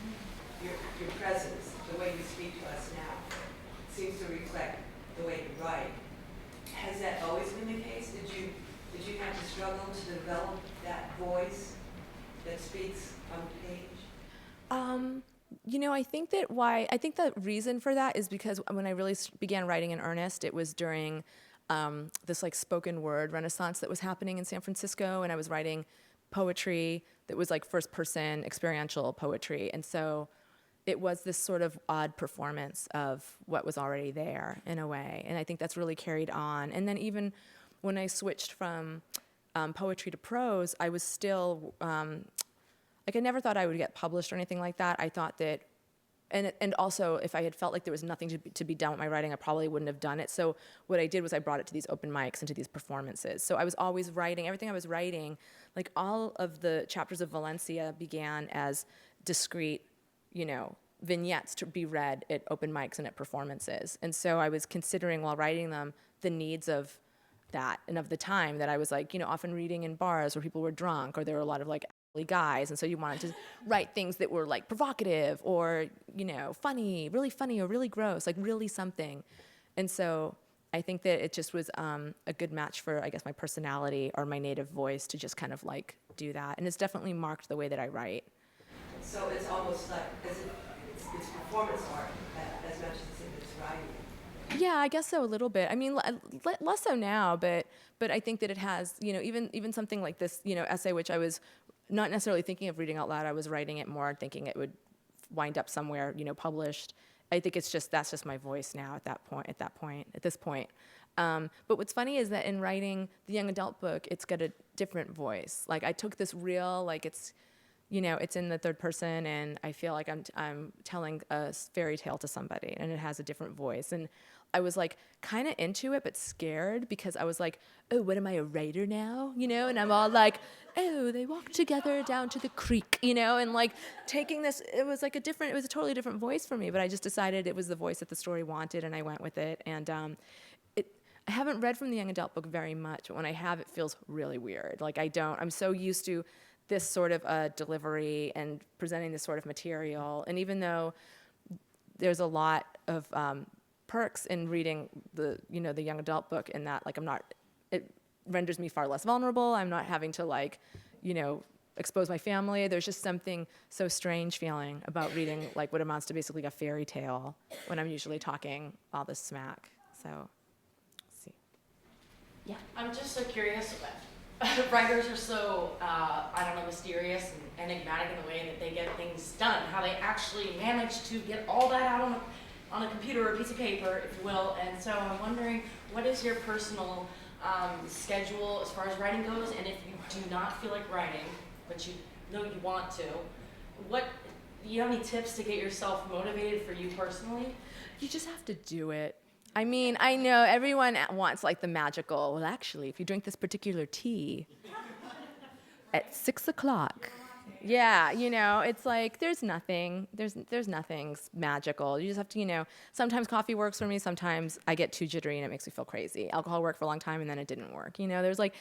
Your presence, the way you speak to us now, seems to reflect the way you write. Has that always been the case? Did you have to struggle to develop that voice that speaks on page? You know, I think the reason for that is because when I really began writing in earnest, it was during this like spoken word renaissance that was happening in San Francisco, and I was writing poetry that was like first person experiential poetry. And so it was this sort of odd performance of what was already there in a way. And I think that's really carried on. And then even when I switched from poetry to prose, I was still, like I never thought I would get published or anything like that. I thought that, and also if I had felt like there was nothing to be done with my writing, I probably wouldn't have done it. So what I did was I brought it to these open mics and to these performances. So I was always writing, everything I was writing, like all of the chapters of Valencia began as discrete, you know, vignettes to be read at open mics and at performances. And so I was considering while writing them the needs of that and of the time that I was like, you know, often reading in bars where people were drunk or there were a lot of like guys, and so you wanted to write things that were like provocative or, you know, really funny or really gross, like really something. And so I think that it just was a good match for, I guess, my personality or my native voice to just kind of like do that. And it's definitely marked the way that I write. So it's almost like as if it's performance art as much as it's writing. Yeah, I guess so a little bit. I mean, less so now, but I think that it has, you know, even something like this, you know, essay, which I was not necessarily thinking of reading out loud. I was writing it more thinking it would wind up somewhere, you know, published. I think that's just my voice now at this point. But what's funny is that in writing the young adult book, it's got a different voice. Like I took this real, like it's, you know, it's in the third person, and I feel like I'm telling a fairy tale to somebody, and it has a different voice. And I was like kind of into it, but scared because I was like, oh, what am I, a writer now? You know, and I'm all like, oh, they walked together down to the creek, you know, and like taking this, it was a totally different voice for me, but I just decided it was the voice that the story wanted, and I went with it. And I haven't read from the young adult book very much, but when I have, it feels really weird. Like I'm so used to this sort of delivery and presenting this sort of material. And even though there's a lot of perks in reading the young adult book in that, like it renders me far less vulnerable. I'm not having to like, you know, expose my family. There's just something so strange feeling about reading like what amounts to basically a fairy tale when I'm usually talking all this smack. So, let's see. Yeah, I'm just so curious. Writers are so, mysterious and enigmatic in the way that they get things done, how they actually manage to get all that out on on a computer or a piece of paper, if you will. And so I'm wondering, what is your personal schedule as far as writing goes? And if you do not feel like writing, but you know you want to, do you have any tips to get yourself motivated for you personally? You just have to do it. I mean, I know everyone wants like the magical, well, actually, if you drink this particular tea at 6 o'clock, yeah, you know, it's like there's nothing magical. You just have to, you know, sometimes coffee works for me, sometimes I get too jittery and it makes me feel crazy. Alcohol worked for a long time and then it didn't work. You know, there's like,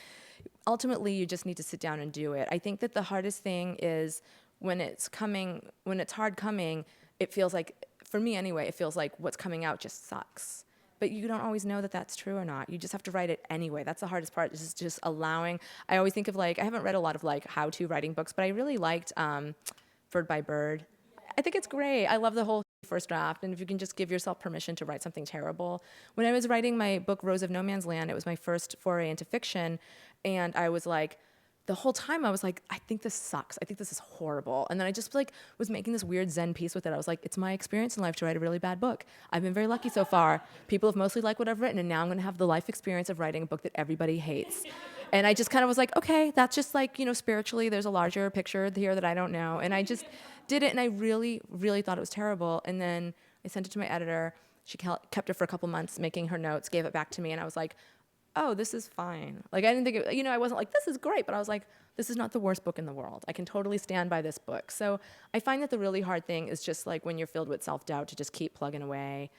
ultimately you just need to sit down and do it. I think that the hardest thing is when it's hard coming, it feels like, for me anyway, it feels like what's coming out just sucks. But you don't always know that that's true or not. You just have to write it anyway. That's the hardest part, is just allowing. I always think of like, I haven't read a lot of like how-to writing books, but I really liked Bird by Bird. I think it's great. I love the whole first draft, and if you can just give yourself permission to write something terrible. When I was writing my book, Rose of No Man's Land, it was my first foray into fiction, and I was like, the whole time I was like, I think this sucks. I think this is horrible. And then I just like was making this weird Zen peace with it. I was like, it's my experience in life to write a really bad book. I've been very lucky so far. People have mostly liked what I've written, and now I'm gonna have the life experience of writing a book that everybody hates. And I just kind of was like, okay, that's just like, you know, spiritually, there's a larger picture here that I don't know. And I just did it, and I really, really thought it was terrible. And then I sent it to my editor. She kept it for a couple months, making her notes, gave it back to me, and I was like, oh, this is fine. Like, I didn't think, you know, I wasn't like, this is great, but I was like, this is not the worst book in the world. I can totally stand by this book. So I find that the really hard thing is just like when you're filled with self-doubt, to just keep plugging away.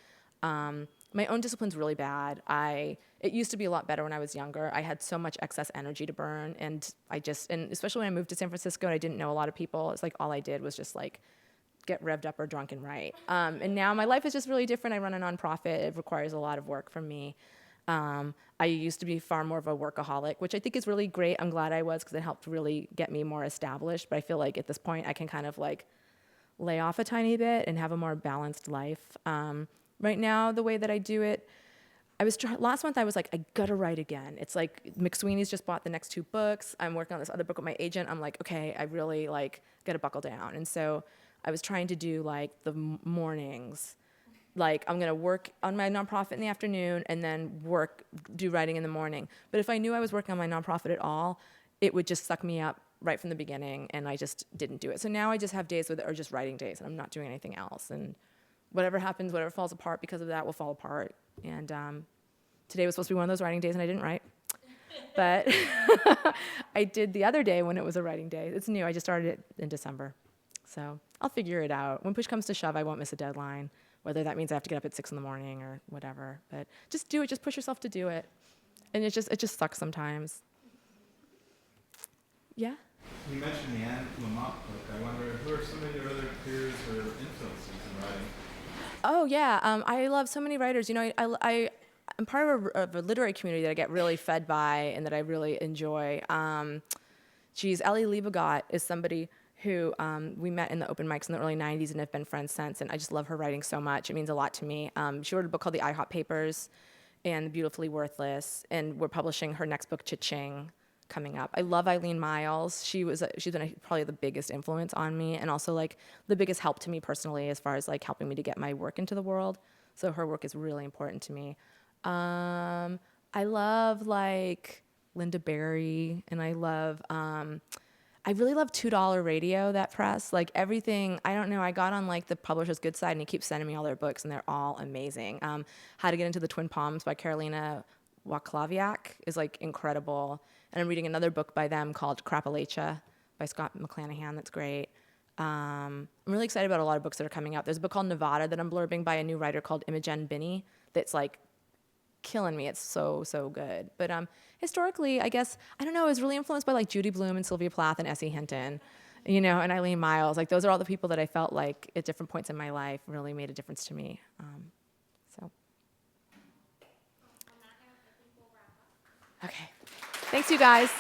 My own discipline's really bad. It used to be a lot better when I was younger. I had so much excess energy to burn, and and especially when I moved to San Francisco and I didn't know a lot of people, it's like all I did was just like get revved up or drunk and write. And now my life is just really different. I run a nonprofit. It requires a lot of work from me. I used to be far more of a workaholic, which I think is really great. I'm glad I was, because it helped really get me more established. But I feel like at this point I can kind of like lay off a tiny bit and have a more balanced life. Right now, the way that I do it, last month I was like, I gotta write again. It's like McSweeney's just bought the next 2 books. I'm working on this other book with my agent. I'm like, okay, I really like gotta buckle down. And so I was trying to do like the mornings. Like, I'm gonna work on my nonprofit in the afternoon and then do writing in the morning. But if I knew I was working on my nonprofit at all, it would just suck me up right from the beginning, and I just didn't do it. So now I just have days that are just writing days, and I'm not doing anything else. And whatever happens, whatever falls apart because of that will fall apart. And today was supposed to be one of those writing days, and I didn't write. But I did the other day when it was a writing day. It's new. I just started it in December. So I'll figure it out. When push comes to shove, I won't miss a deadline, whether that means I have to get up at 6 in the morning or whatever. But just do it. Just push yourself to do it. And it just sucks sometimes. Yeah? You mentioned the Anne Lamott book. I wonder, who are some of your other peers or influences in writing? Oh, yeah. I love so many writers. You know, I'm part of a literary community that I get really fed by and that I really enjoy. Ellie Liebegot is somebody who we met in the open mics in the early 90s and have been friends since, and I just love her writing so much. It means a lot to me. She wrote a book called The IHOP Papers and The Beautifully Worthless, and we're publishing her next book, Cha-Ching, coming up. I love Eileen Miles. She's been probably the biggest influence on me, and also like the biggest help to me personally as far as like helping me to get my work into the world. So her work is really important to me. I love like Linda Berry, and I really love $2 Radio, that press. Like everything, I don't know, I got on like the publisher's good side, and he keeps sending me all their books, and they're all amazing. How to Get Into the Twin Palms by Carolina Waclawiak is like incredible. And I'm reading another book by them called Crapalacha by Scott McClanahan that's great. I'm really excited about a lot of books that are coming out. There's a book called Nevada that I'm blurbing by a new writer called Imogen Binney that's like killing me. It's so, so good. But historically, I guess, I don't know, I was really influenced by like Judy Blume and Sylvia Plath and Essie Hinton, you know, and Eileen Miles. Like those are all the people that I felt like at different points in my life really made a difference to me. Okay. Thanks, you guys.